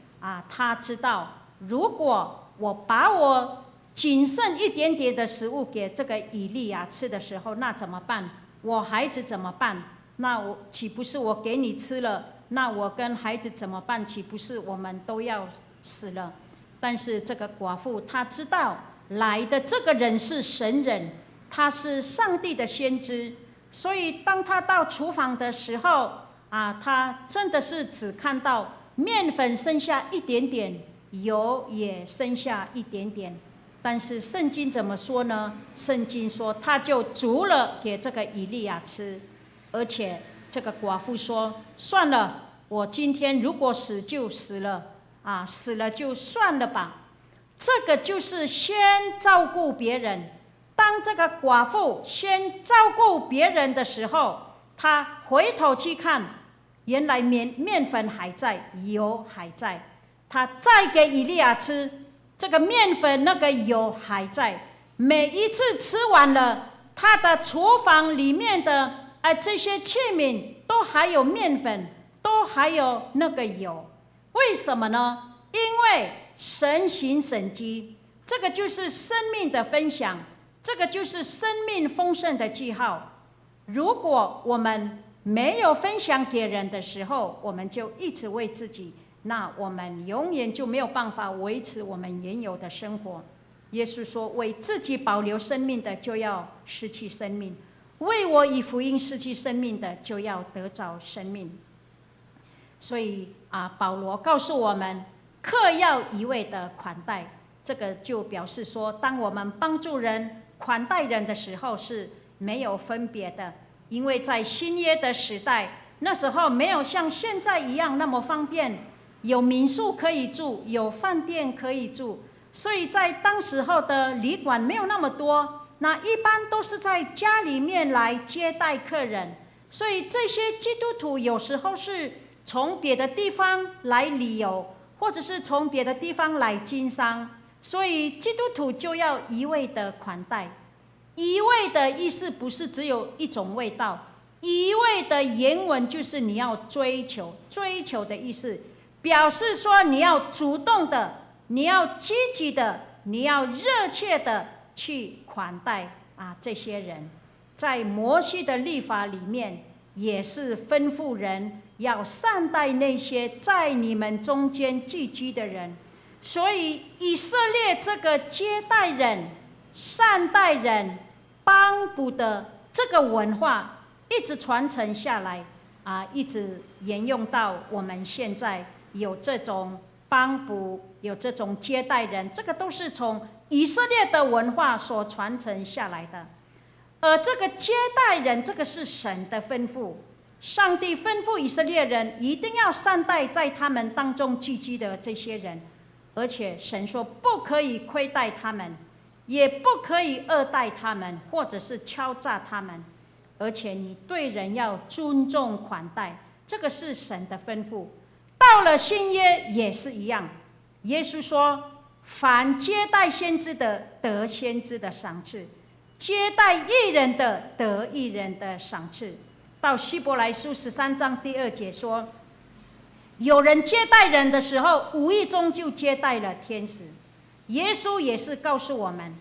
他知道，如果我把我仅剩一点点的食物给这个以利亚吃的时候，那怎么办？我孩子怎么办？那岂不是我给你吃了，那我跟孩子怎么办？岂不是我们都要死了？但是这个寡妇她知道来的这个人是神人，他是上帝的先知，所以当他到厨房的时候他真的是只看到面粉剩下一点点，油也剩下一点点。但是圣经怎么说呢？圣经说他就煮了给这个以利亚吃，而且这个寡妇说：算了，我今天如果死就死了死了就算了吧。这个就是先照顾别人。当这个寡妇先照顾别人的时候，她回头去看，原来面粉还在，油还在。她再给以利亚吃，这个面粉那个油还在。每一次吃完了，他的厨房里面的这些器皿都还有面粉，都还有那个油。为什么呢？因为神行神迹，这个就是生命的分享，这个就是生命丰盛的记号。如果我们没有分享给人的时候，我们就一直为自己，那我们永远就没有办法维持我们原有的生活。耶稣说：为自己保留生命的，就要失去生命；为我以福音失去生命的，就要得着生命。所以保罗告诉我们，客要一味的款待，这个就表示说，当我们帮助人、款待人的时候是没有分别的。因为在新约的时代，那时候没有像现在一样那么方便，有民宿可以住，有饭店可以住，所以在当时候的旅馆没有那么多，那一般都是在家里面来接待客人。所以这些基督徒有时候是从别的地方来旅游，或者是从别的地方来经商，所以基督徒就要一味的款待。一味的意思不是只有一种味道，一味的原文就是你要追求，追求的意思表示说你要主动的，你要积极的，你要热切的去款待这些人。在摩西的律法里面也是吩咐人要善待那些在你们中间寄居的人。所以以色列这个接待人、善待人、帮补的这个文化一直传承下来一直沿用到我们现在，有这种帮补，有这种接待人，这个都是从以色列的文化所传承下来的。而这个接待人，这个是神的吩咐，上帝吩咐以色列人一定要善待在他们当中寄居的这些人，而且神说不可以亏待他们，也不可以恶待他们，或者是敲诈他们，而且你对人要尊重款待，这个是神的吩咐。到了新约也是一样，耶稣说：凡接待先知的，得先知的赏赐；接待义人的，得义人的赏赐。到希伯来书13章第2节说，有人接待人的时候，无意中就接待了天使。耶稣也是告诉我们，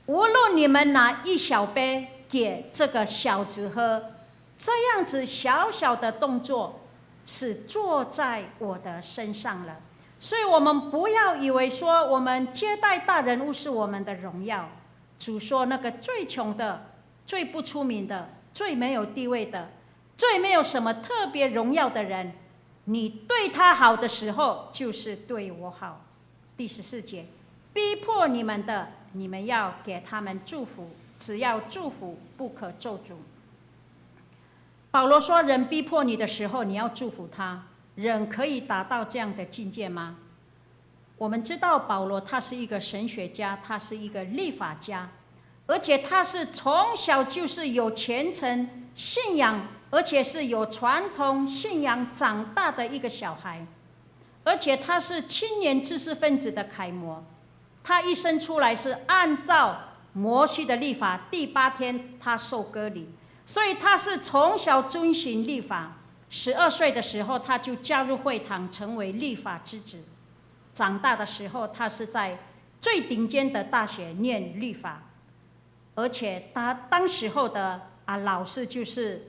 无论你们拿一小杯给这个小子喝，这样子小小的动作是做在我的身上了。所以我们不要以为说我们接待大人物是我们的荣耀。主说，那个最穷的、最不出名的、最没有地位的、最没有什么特别荣耀的人，你对他好的时候，就是对我好。第14节，逼迫你们的，你们要给他们祝福，只要祝福，不可咒诅。保罗说，人逼迫你的时候，你要祝福他。人可以达到这样的境界吗？我们知道保罗他是一个神学家，他是一个律法家，而且他是从小就是有虔诚信仰，而且是有传统信仰长大的一个小孩，而且他是青年知识分子的楷模。他一生出来是按照摩西的律法，第8天他受割礼，所以他是从小遵循律法。12岁的时候，他就加入会堂，成为律法之子。长大的时候，他是在最顶尖的大学念律法，而且他当时候的老师就是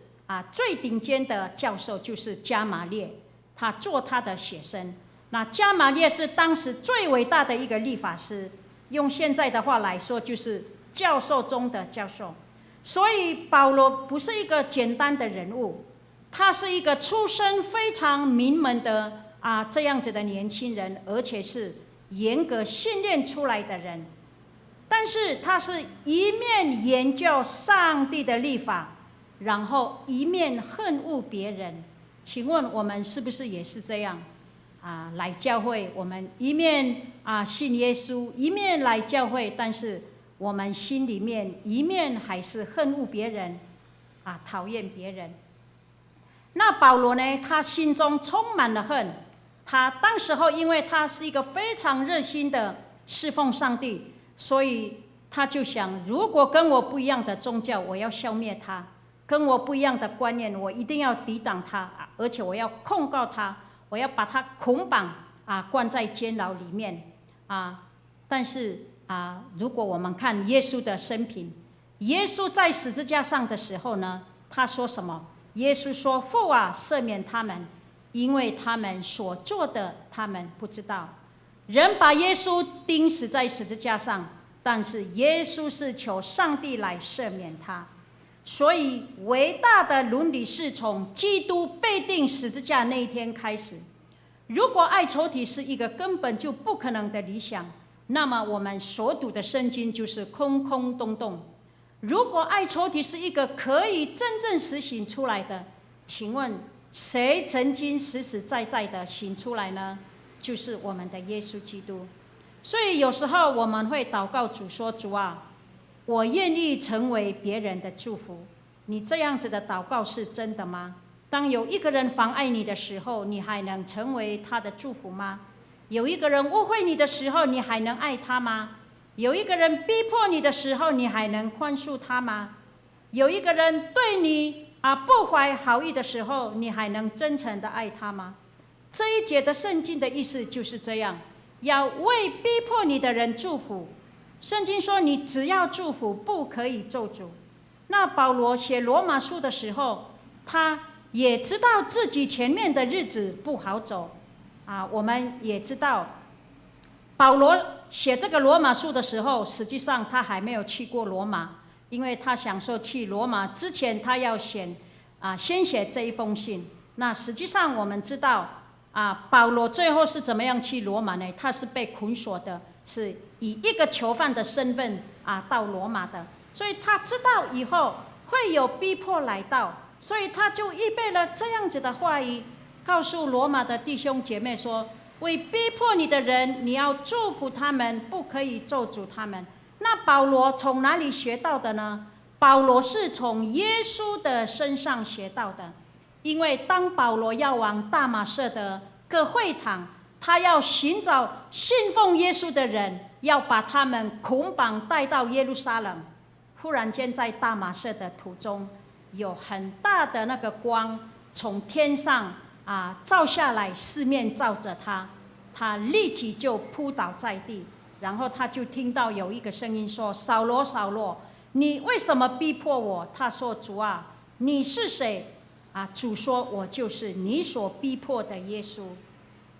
最顶尖的教授，就是加马列，他做他的学生。那加马列是当时最伟大的一个律法师，用现在的话来说，就是教授中的教授。所以保罗不是一个简单的人物，他是一个出身非常名门的这样子的年轻人，而且是严格训练出来的人。但是他是一面研究上帝的律法，然后一面恨恶别人。请问我们是不是也是这样？来教会，我们一面信耶稣，一面来教会，但是我们心里面一面还是恨恶别人，讨厌别人。那保罗呢？他心中充满了恨。他当时候，因为他是一个非常热心的侍奉上帝，所以他就想，如果跟我不一样的宗教，我要消灭他；跟我不一样的观念，我一定要抵挡他，而且我要控告他，我要把他捆绑关在监牢里面但是如果我们看耶稣的生平，耶稣在十字架上的时候呢，他说什么？耶稣说：“父啊，赦免他们，因为他们所做的，他们不知道。”人把耶稣钉死在十字架上，但是耶稣是求上帝来赦免他。所以伟大的伦理是从基督被钉十字架那一天开始。如果爱仇敌是一个根本就不可能的理想，那么我们所读的圣经就是空空洞洞。如果爱仇敌是一个可以真正实行出来的，请问谁曾经实实在在的行出来呢？就是我们的耶稣基督。所以有时候我们会祷告主说：“主啊，我愿意成为别人的祝福。”你这样子的祷告是真的吗？当有一个人妨碍你的时候，你还能成为他的祝福吗？有一个人误会你的时候，你还能爱他吗？有一个人逼迫你的时候，你还能宽恕他吗？有一个人对你不怀好意的时候，你还能真诚的爱他吗？这一节的圣经的意思就是这样，要为逼迫你的人祝福。圣经说，你只要祝福，不可以咒诅。那保罗写罗马书的时候，他也知道自己前面的日子不好走我们也知道保罗写这个罗马书的时候，实际上他还没有去过罗马，因为他想说去罗马之前，他要先写这一封信。那实际上我们知道保罗最后是怎么样去罗马呢？他是被捆锁的，是以一个囚犯的身份到罗马的，所以他知道以后会有逼迫来到，所以他就预备了这样子的话语，告诉罗马的弟兄姐妹说：为逼迫你的人，你要祝福他们，不可以咒诅他们。那保罗从哪里学到的呢？保罗是从耶稣的身上学到的。因为当保罗要往大马色的各会堂，他要寻找信奉耶稣的人，要把他们捆绑带到耶路撒冷。忽然间在大马色的途中，有很大的那个光从天上照下来，四面照着他，他立即就扑倒在地。然后他就听到有一个声音说：扫罗，扫罗，你为什么逼迫我？他说：主啊，你是谁？主说：我就是你所逼迫的耶稣。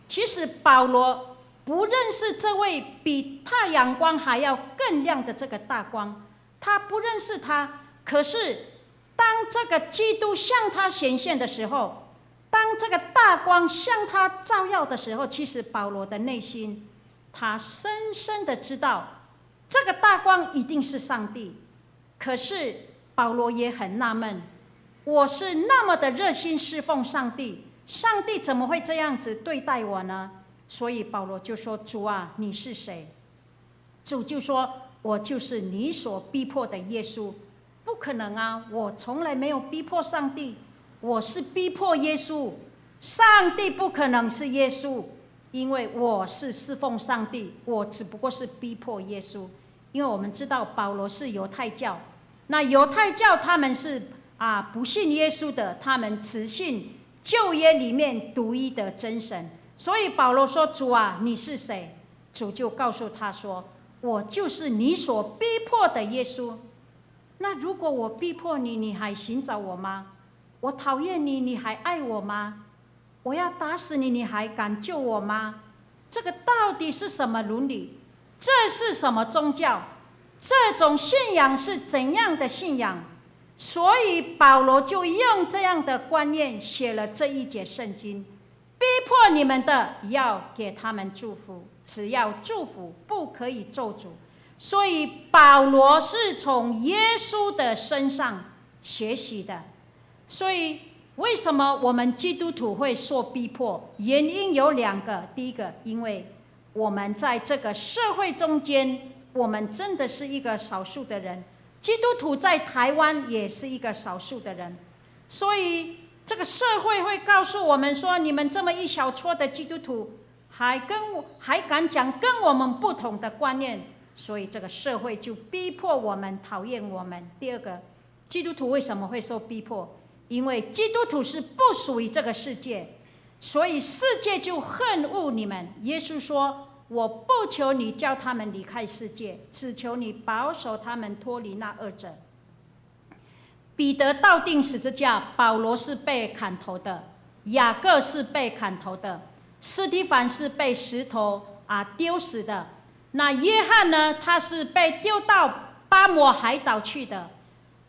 其实保罗不认识这位比太阳光还要更亮的这个大光，他不认识他。可是当这个基督向他显现的时候，当这个大光向他照耀的时候，其实保罗的内心他深深的知道这个大光一定是上帝。可是保罗也很纳闷，我是那么的热心侍奉上帝，上帝怎么会这样子对待我呢？所以保罗就说：主啊，你是谁？主就说：我就是你所逼迫的耶稣。不可能我从来没有逼迫上帝，我是逼迫耶稣。上帝不可能是耶稣，因为我是侍奉上帝，我只不过是逼迫耶稣。因为我们知道保罗是犹太教，那犹太教他们是不信耶稣的，他们只信旧约里面独一的真神。所以保罗说：主啊，你是谁？主就告诉他说：我就是你所逼迫的耶稣。那如果我逼迫你，你还寻找我吗？我讨厌你，你还爱我吗？我要打死你，你还敢救我吗？这个到底是什么伦理？这是什么宗教？这种信仰是怎样的信仰？所以保罗就用这样的观念写了这一节圣经：逼迫你们的要给他们祝福，只要祝福，不可以咒诅。所以保罗是从耶稣的身上学习的。所以为什么我们基督徒会受逼迫？原因有2个。第一个，因为我们在这个社会中间，我们真的是一个少数的人。基督徒在台湾也是一个少数的人，所以这个社会会告诉我们说，你们这么一小撮的基督徒还敢讲跟我们不同的观念，所以这个社会就逼迫我们，讨厌我们。第二个，基督徒为什么会受逼迫？因为基督徒是不属于这个世界，所以世界就恨恶你们。耶稣说，我不求你叫他们离开世界，只求你保守他们脱离那恶者。彼得倒钉十字架，保罗是被砍头的，雅各是被砍头的，司提反是被石头丢死的。那约翰呢？他是被丢到巴摩海岛去的。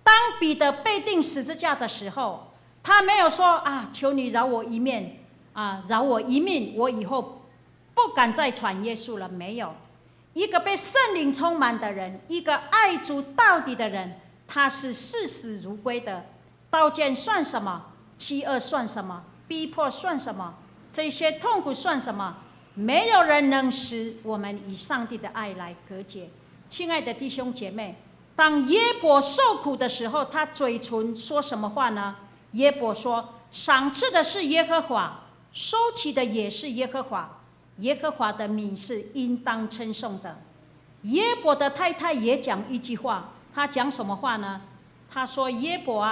当彼得被钉十字架的时候，他没有说求你饶我一命饶我一命，我以后不敢再传耶稣了。没有。一个被圣灵充满的人，一个爱主到底的人，他是视死如归的。刀剑算什么？饥饿算什么？逼迫算什么？这些痛苦算什么？没有人能使我们以上帝的爱来隔绝。亲爱的弟兄姐妹，当耶伯受苦的时候，他嘴唇说什么话呢？耶伯说，赏赐的是耶和华，收取的也是耶和华，耶和华的名是应当称颂的。耶伯的太太也讲一句话，他讲什么话呢？他说，耶伯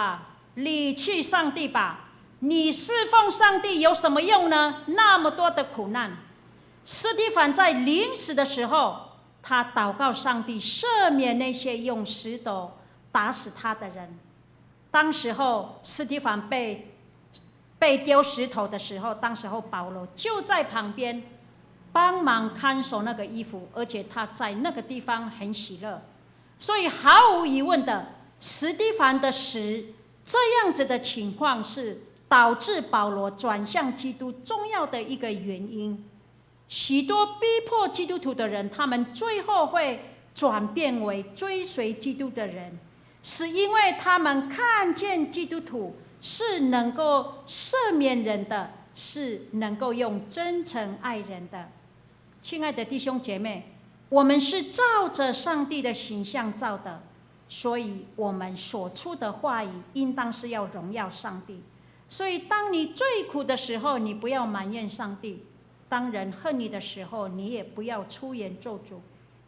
离弃上帝吧，你侍奉上帝有什么用呢？那么多的苦难。司提反在临死的时候，他祷告上帝赦免那些用石头打死他的人。当时候司提反被丢石头的时候，当时候保罗就在旁边帮忙看守那个衣服，而且他在那个地方很喜乐。所以毫无疑问的，司提反的死这样子的情况是导致保罗转向基督重要的一个原因。许多逼迫基督徒的人，他们最后会转变为追随基督的人，是因为他们看见基督徒是能够赦免人的，是能够用真诚爱人的。亲爱的弟兄姐妹，我们是照着上帝的形象造的，所以我们所出的话语应当是要荣耀上帝。所以当你最苦的时候，你不要埋怨上帝；当人恨你的时候，你也不要出言咒诅，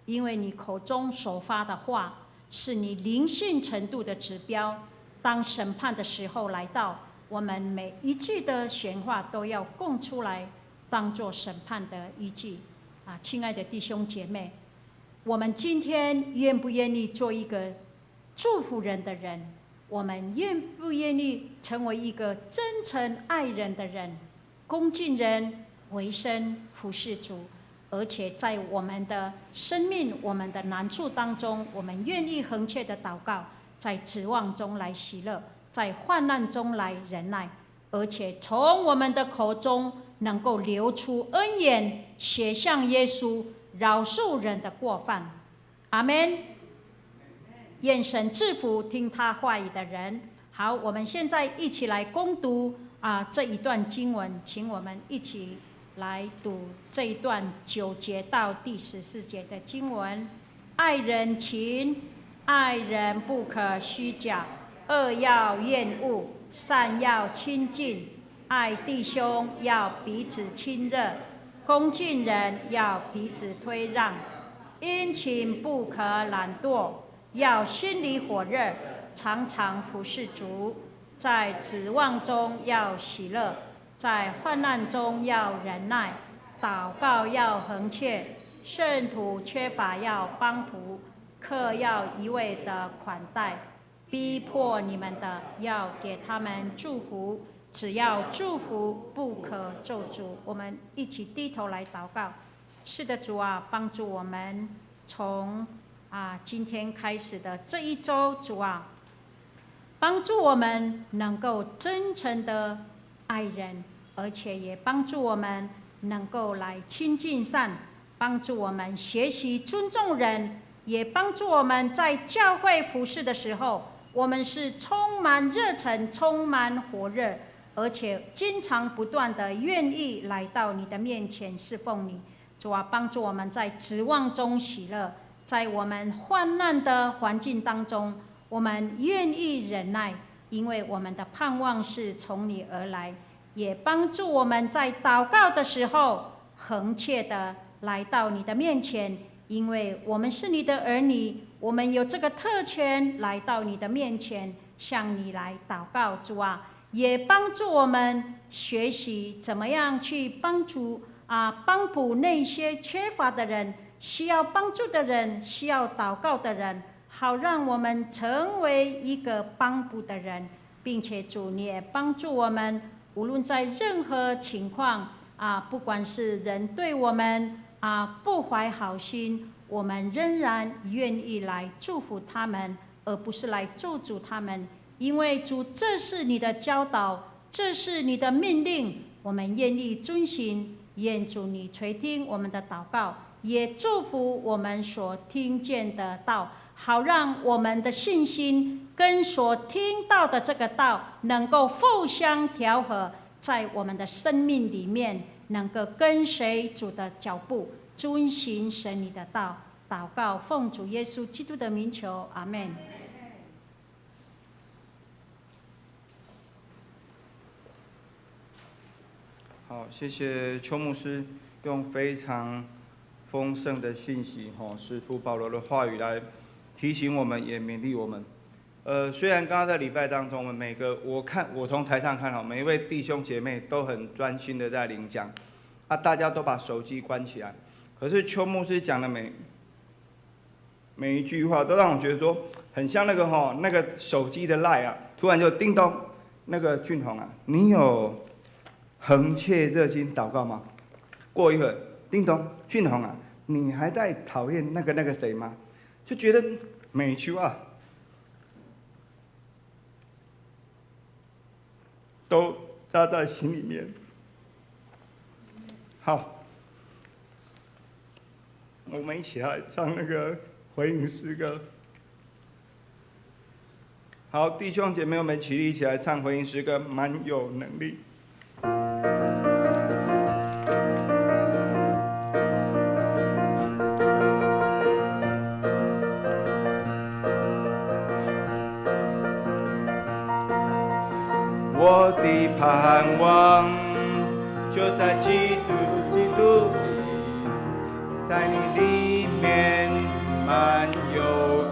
因为你口中所发的话是你灵性程度的指标。当审判的时候来到，我们每一句的闲话都要供出来，当作审判的依据。亲爱的弟兄姐妹，我们今天愿不愿意做一个祝福人的人？我们愿不愿意成为一个真诚爱人的人，恭敬人，为生，服侍主？而且在我们的生命、我们的难处当中，我们愿意恒切的祷告，在指望中来喜乐，在患难中来忍耐，而且从我们的口中能够流出恩言，写向耶稣，饶恕人的过犯。阿们。愿神赐福听他话语的人。好，我们现在一起来攻读这一段经文，请我们一起来读这一段9节到第14节的经文。爱人情，爱人不可虚假，恶要厌恶，善要亲近，爱弟兄要彼此亲热，恭敬人要彼此推让，殷勤不可懒惰，要心里火热，常常服侍主，在指望中要喜乐，在患难中要忍耐，祷告要恒切，圣徒缺乏要帮扶，客要一味的款待，逼迫你们的要给他们祝福，只要祝福，不可咒诅。我们一起低头来祷告。是的，主啊，帮助我们从今天开始的这一周，主啊，帮助我们能够真诚的爱人，而且也帮助我们能够来亲近善，帮助我们学习尊重人，也帮助我们在教会服事的时候，我们是充满热忱、充满火热，而且经常不断的愿意来到你的面前侍奉你。主啊，帮助我们在指望中喜乐，在我们患难的环境当中，我们愿意忍耐，因为我们的盼望是从你而来。也帮助我们在祷告的时候恒切的来到你的面前，因为我们是你的儿女，我们有这个特权来到你的面前向你来祷告。主啊，也帮助我们学习怎么样去帮补那些缺乏的人，需要帮助的人，需要祷告的人，好让我们成为一个帮补的人。并且主，你也帮助我们，无论在任何情况不管是人对我们不怀好心，我们仍然愿意来祝福他们，而不是来咒诅他们。因为主，这是你的教导，这是你的命令，我们愿意遵行。愿主你垂听我们的祷告，也祝福我们所听见的道，好让我们的信心跟所听到的这个道能够互相调和，在我们的生命里面能够跟随主的脚步，遵行神你的道。祷告奉主耶稣基督的名求，阿们。好，谢谢邱牧师用非常丰盛的信息，使徒保罗的话语来提醒我们，也勉励我们。虽然刚刚在礼拜当中，我们我从台上看每一位弟兄姐妹都很专心的在领讲，大家都把手机关起来，可是邱牧师讲的每一句话，都让我觉得说，很像那个手机的 LINE 突然就叮咚，那个俊宏你有恒切热心祷告吗？过一会儿，叮咚，俊宏你还在讨厌那个谁吗？就觉得每一句话都扎在心里面。好，我们一起来唱那个回应诗歌。好，弟兄姐妹们起立，一起来唱回应诗歌，蛮有能力。我的盼望就在基督里，在你里面满有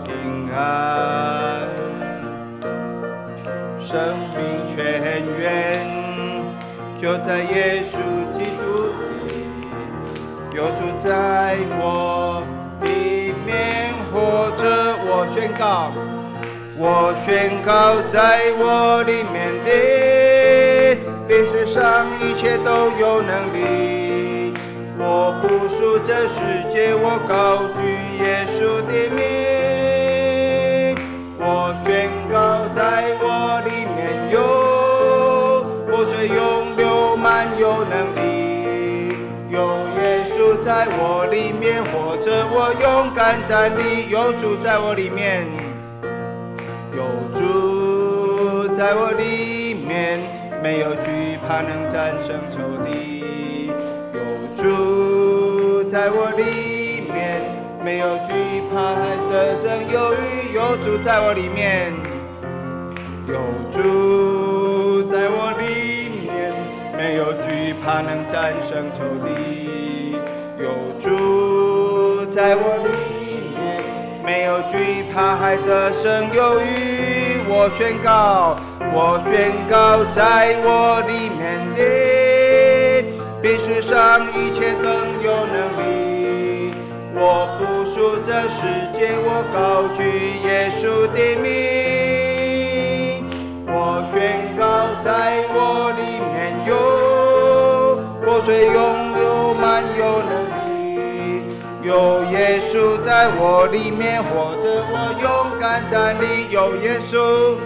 平安，生命泉源就在耶稣基督里，有主在我里面活着。我宣告在我里面的，比世上一切都有能力。我不属这世界，我高举耶稣的名。我宣告在我里面有活水涌流，满有能力。有耶稣在我里面活着，我勇敢站立。有主在我里面，有主在我里面，没有惧怕能战胜仇敌。有主在我里面，没有惧怕得胜忧郁。有主在我里面，有主在我里面，没有惧怕能战胜仇敌。有主在我里面，没有惧怕还得胜忧郁。我宣告在我里面的，比世上一切更有能力。我不属这世界，我高举耶稣的名。我宣告在我里面有活水涌流，满有能力。有耶稣在我里面活着，我勇敢站立。有耶稣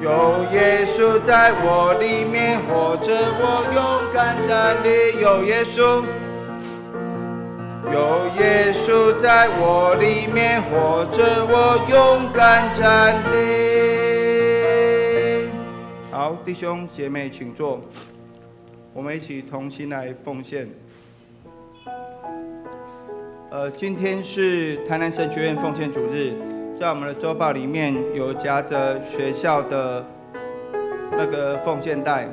有耶稣在我里面，活着我勇敢站立。有耶稣，有耶稣在我里面，活着我勇敢站立。好，弟兄姐妹，请坐，我们一起同心来奉献。今天是台南神学院奉献主日，在我们的周报里面有夹着学校的那个奉献袋。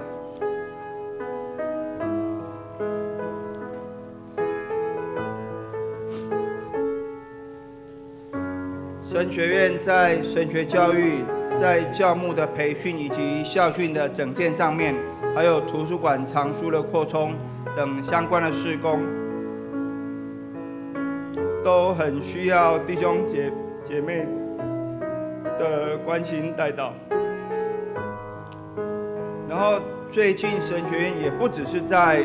神学院在神学教育、在教牧的培训以及校训的整建上面，还有图书馆藏书的扩充等相关的事工，都很需要弟兄姐妹的关心带导。然后最近神学院也不只是在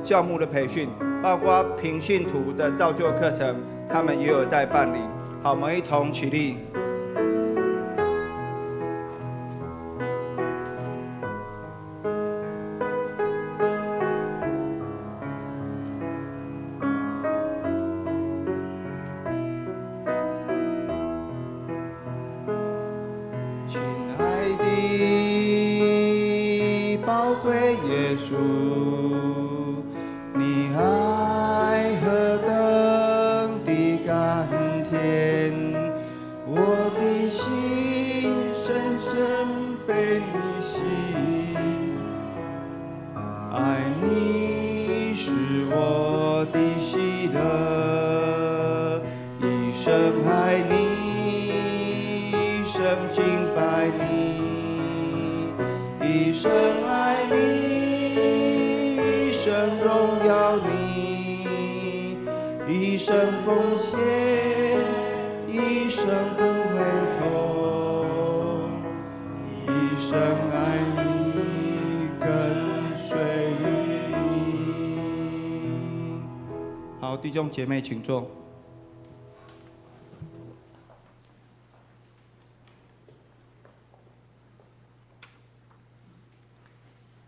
教牧的培训，包括平信徒的造就课程，他们也有在办理。好，我们一同起立。亲爱的宝贵耶稣，你爱何等的甘甜，我的心深深被你吸引，爱你是我的喜乐，一生爱你，一生敬拜你，一生爱你，一生荣耀你，一生奉献，一生不回头，一生爱你，跟随你。好，弟兄姐妹，请坐。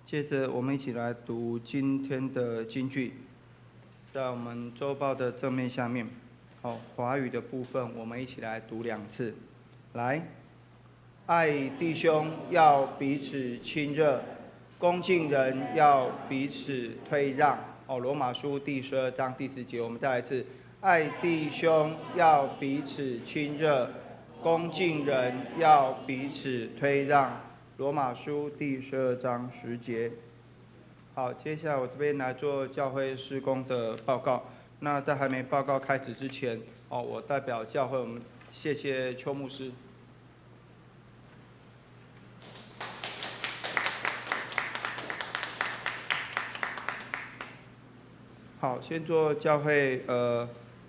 接着，我们一起来读今天的金句，在我们周报的正面下面。好，华语的部分我们一起来读2次。来，爱弟兄要彼此亲热，恭敬人要彼此退让。罗马书第12章第10节，我们再来一次。爱弟兄要彼此亲热，恭敬人要彼此退让。罗马书第12章10节。好，接下来我这边来做教会事工的报告。那在还没报告开始之前，我代表教会，我们谢谢邱牧师。好，先做教会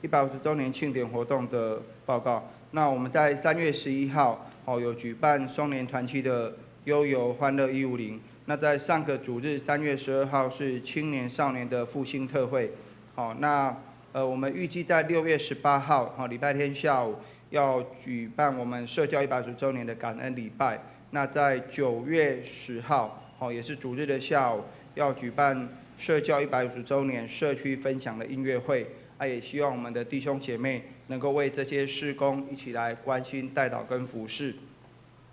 150周年庆典活动的报告。那我们在3月11号有举办双联团契的悠游欢乐150。那在上个主日3月12号是青年少年的复兴特会。好，那我们预计在6月18号礼拜天下午要举办我们社教150周年的感恩礼拜。那在9月10号也是主日的下午要举办社教150周年社区分享的音乐会。也希望我们的弟兄姐妹能够为这些事工一起来关心代祷跟服事。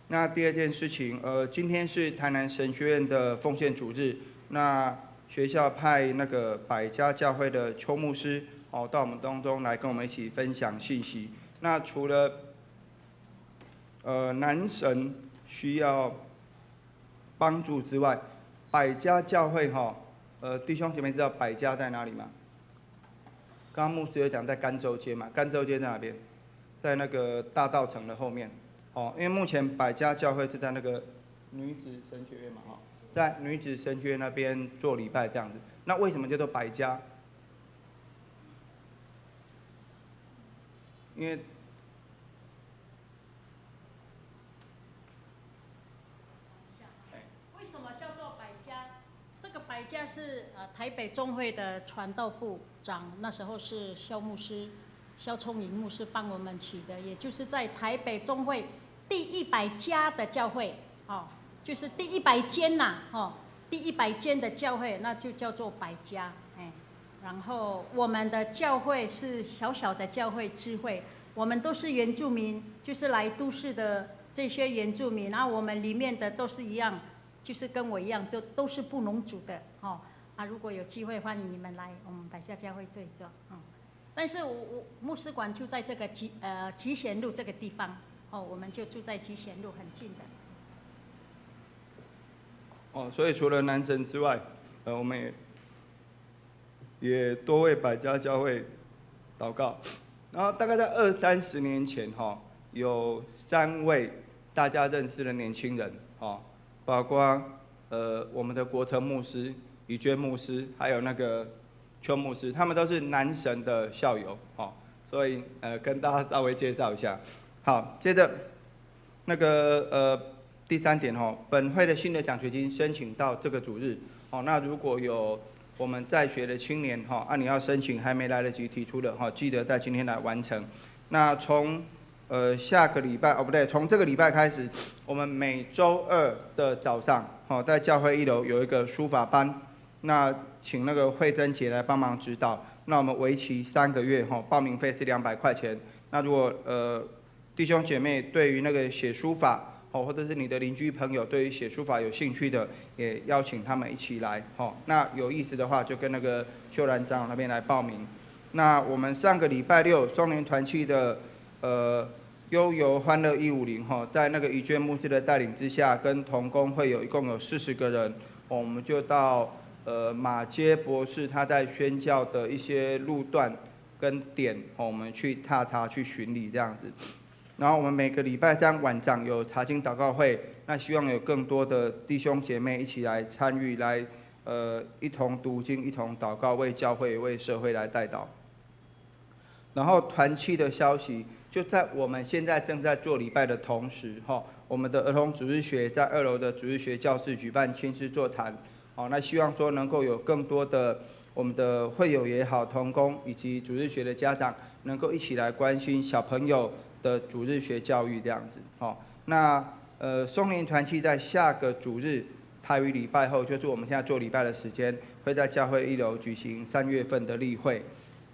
那第二件事情，今天是台南神学院的奉献主日，那学校派那个百家教会的邱牧师到我们当中来跟我们一起分享信息。那除了男神需要帮助之外，百家教会弟兄姐妹知道百家在哪里吗？刚刚牧师有讲在甘州街嘛，甘州街在哪边？在那个大道城的后面。因为目前百家教会是在那个女子神学院嘛，在女子神学院那边做礼拜这样子。那为什么叫做百家？因为为什么叫做百家？这个百家是台北中会的传道部长，那时候是萧牧师、萧聪颖牧师帮我们起的，也就是在台北中会第100家的教会哦，就是第100间呐，哦，第100间的教会，那就叫做百家，哎。然后我们的教会是小小的教会智慧，我们都是原住民，就是来都市的这些原住民，然后我们里面的都是一样，就是跟我一样，都是布农族的，哦。啊，如果有机会，欢迎你们来我们百家教会坐一坐，嗯。但是我牧师馆就在这个集贤路这个地方，哦，我们就住在集贤路很近的。哦，所以除了男神之外，我们也多为百家教会祷告。然后大概在20-30年前，有3位大家认识的年轻人，包括我们的国成牧师、以娟牧师，还有那个邱牧师，他们都是男神的校友，所以跟大家稍微介绍一下。好，接着那个第3点，本会的新的奖学金申请到这个主日，那如果有我们在学的青年，你要申请还没来得及提出的，记得在今天来完成。那从下个礼拜，不对，从这个礼拜开始，我们每周2的早上，在教会1楼有一个书法班，那请那个慧珍姐来帮忙指导。那我们为期3个月，报名费是200块钱。那如果弟兄姐妹对于那个写书法，或者是你的邻居朋友对于写书法有兴趣的，也邀请他们一起来。那有意思的话，就跟那个秀兰长老那边来报名。那我们上个礼拜6双联团契的悠游欢乐150，在那个怡娟牧师的带领之下，跟同工会一共有40个人，我们就到马街博士他在宣教的一些路段跟点，我们去踏查去巡礼这样子。然后我们每个礼拜3晚上有查经祷告会，那希望有更多的弟兄姐妹一起来参与，来一同读经，一同祷告，为教会、为社会来代祷。然后团契的消息，就在我们现在正在做礼拜的同时，我们的儿童主日学在2楼的主日学教室举办亲师座谈，那希望说能够有更多的我们的会友也好、同工以及主日学的家长，能够一起来关心小朋友的主日学教育这样子。那松林团契在下个主日台语礼拜后，就是我们现在做礼拜的时间，会在教会1楼举行3月份的例会。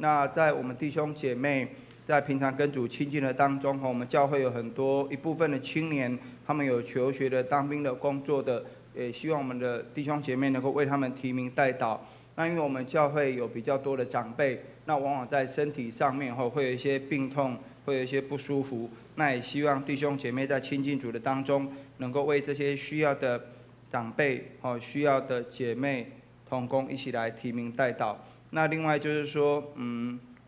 那在我们弟兄姐妹在平常跟主亲近的当中，我们教会有很多一部分的青年，他们有求学的、当兵的、工作的，也希望我们的弟兄姐妹能够为他们提名代祷。那因为我们教会有比较多的长辈，那往往在身体上面会有一些病痛，会有一些不舒服，那也希望弟兄姐妹在亲近主的当中，能够为这些需要的长辈、需要的姐妹同工一起来提名代祷。那另外就是说，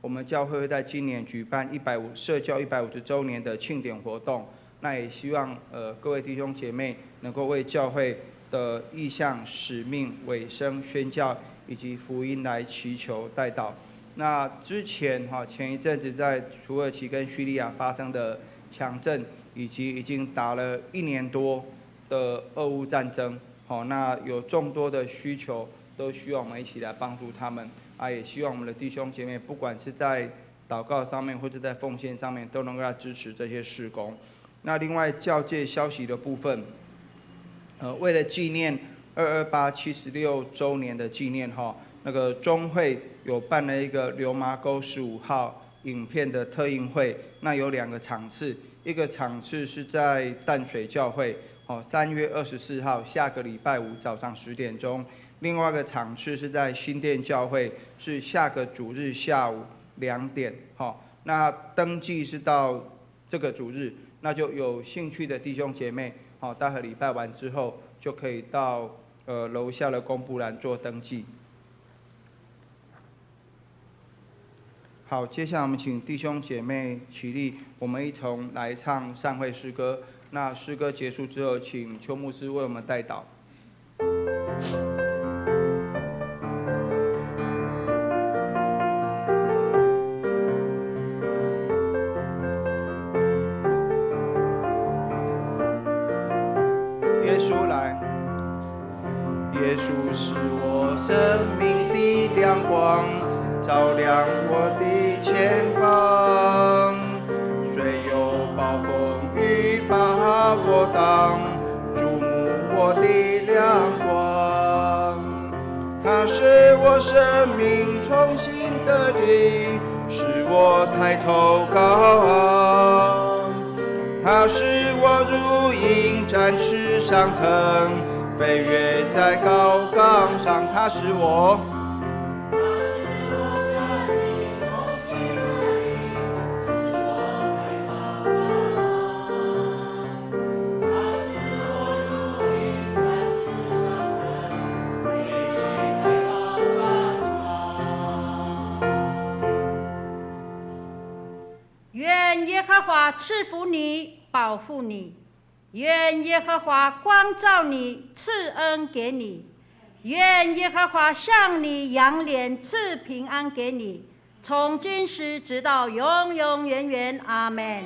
我们教会会在今年举办社教150周年的庆典活动，那也希望各位弟兄姐妹能够为教会的意向、使命、委身、宣教以及福音来祈求代祷。那之前前一阵子在土耳其跟叙利亚发生的强震，以及已经打了1年多的俄乌战争，那有众多的需求，都需要我们一起来帮助他们。也希望我们的弟兄姐妹，不管是在祷告上面或者在奉献上面，都能够来支持这些事工。那另外教界消息的部分，为了纪念228 76周年的纪念，那个中会有办了一个流麻沟15号影片的特映会，那有2个场次，一个场次是在淡水教会，3月24号下个礼拜5早上10点钟。另外一个场次是在新店教会，是下个主日下午2点。那登记是到这个主日，那就有兴趣的弟兄姐妹，待会礼拜完之后就可以到楼下的公布栏做登记。好，接下来我们请弟兄姐妹起立，我们一同来唱善会诗歌。那诗歌结束之后，请邱牧师为我们代祷。耶稣来，耶稣是我生命的亮光，照亮我的前方。虽有暴风雨把我挡，主生命重新得力，使我抬头高昂。他使我如鹰展翅上腾，飞跃在高岗上。他使我愿耶和华赐福你，保护你；愿耶和华光照你，赐恩给你；愿耶和华向你扬脸，赐平安给你。从今时直到永永远远，阿们。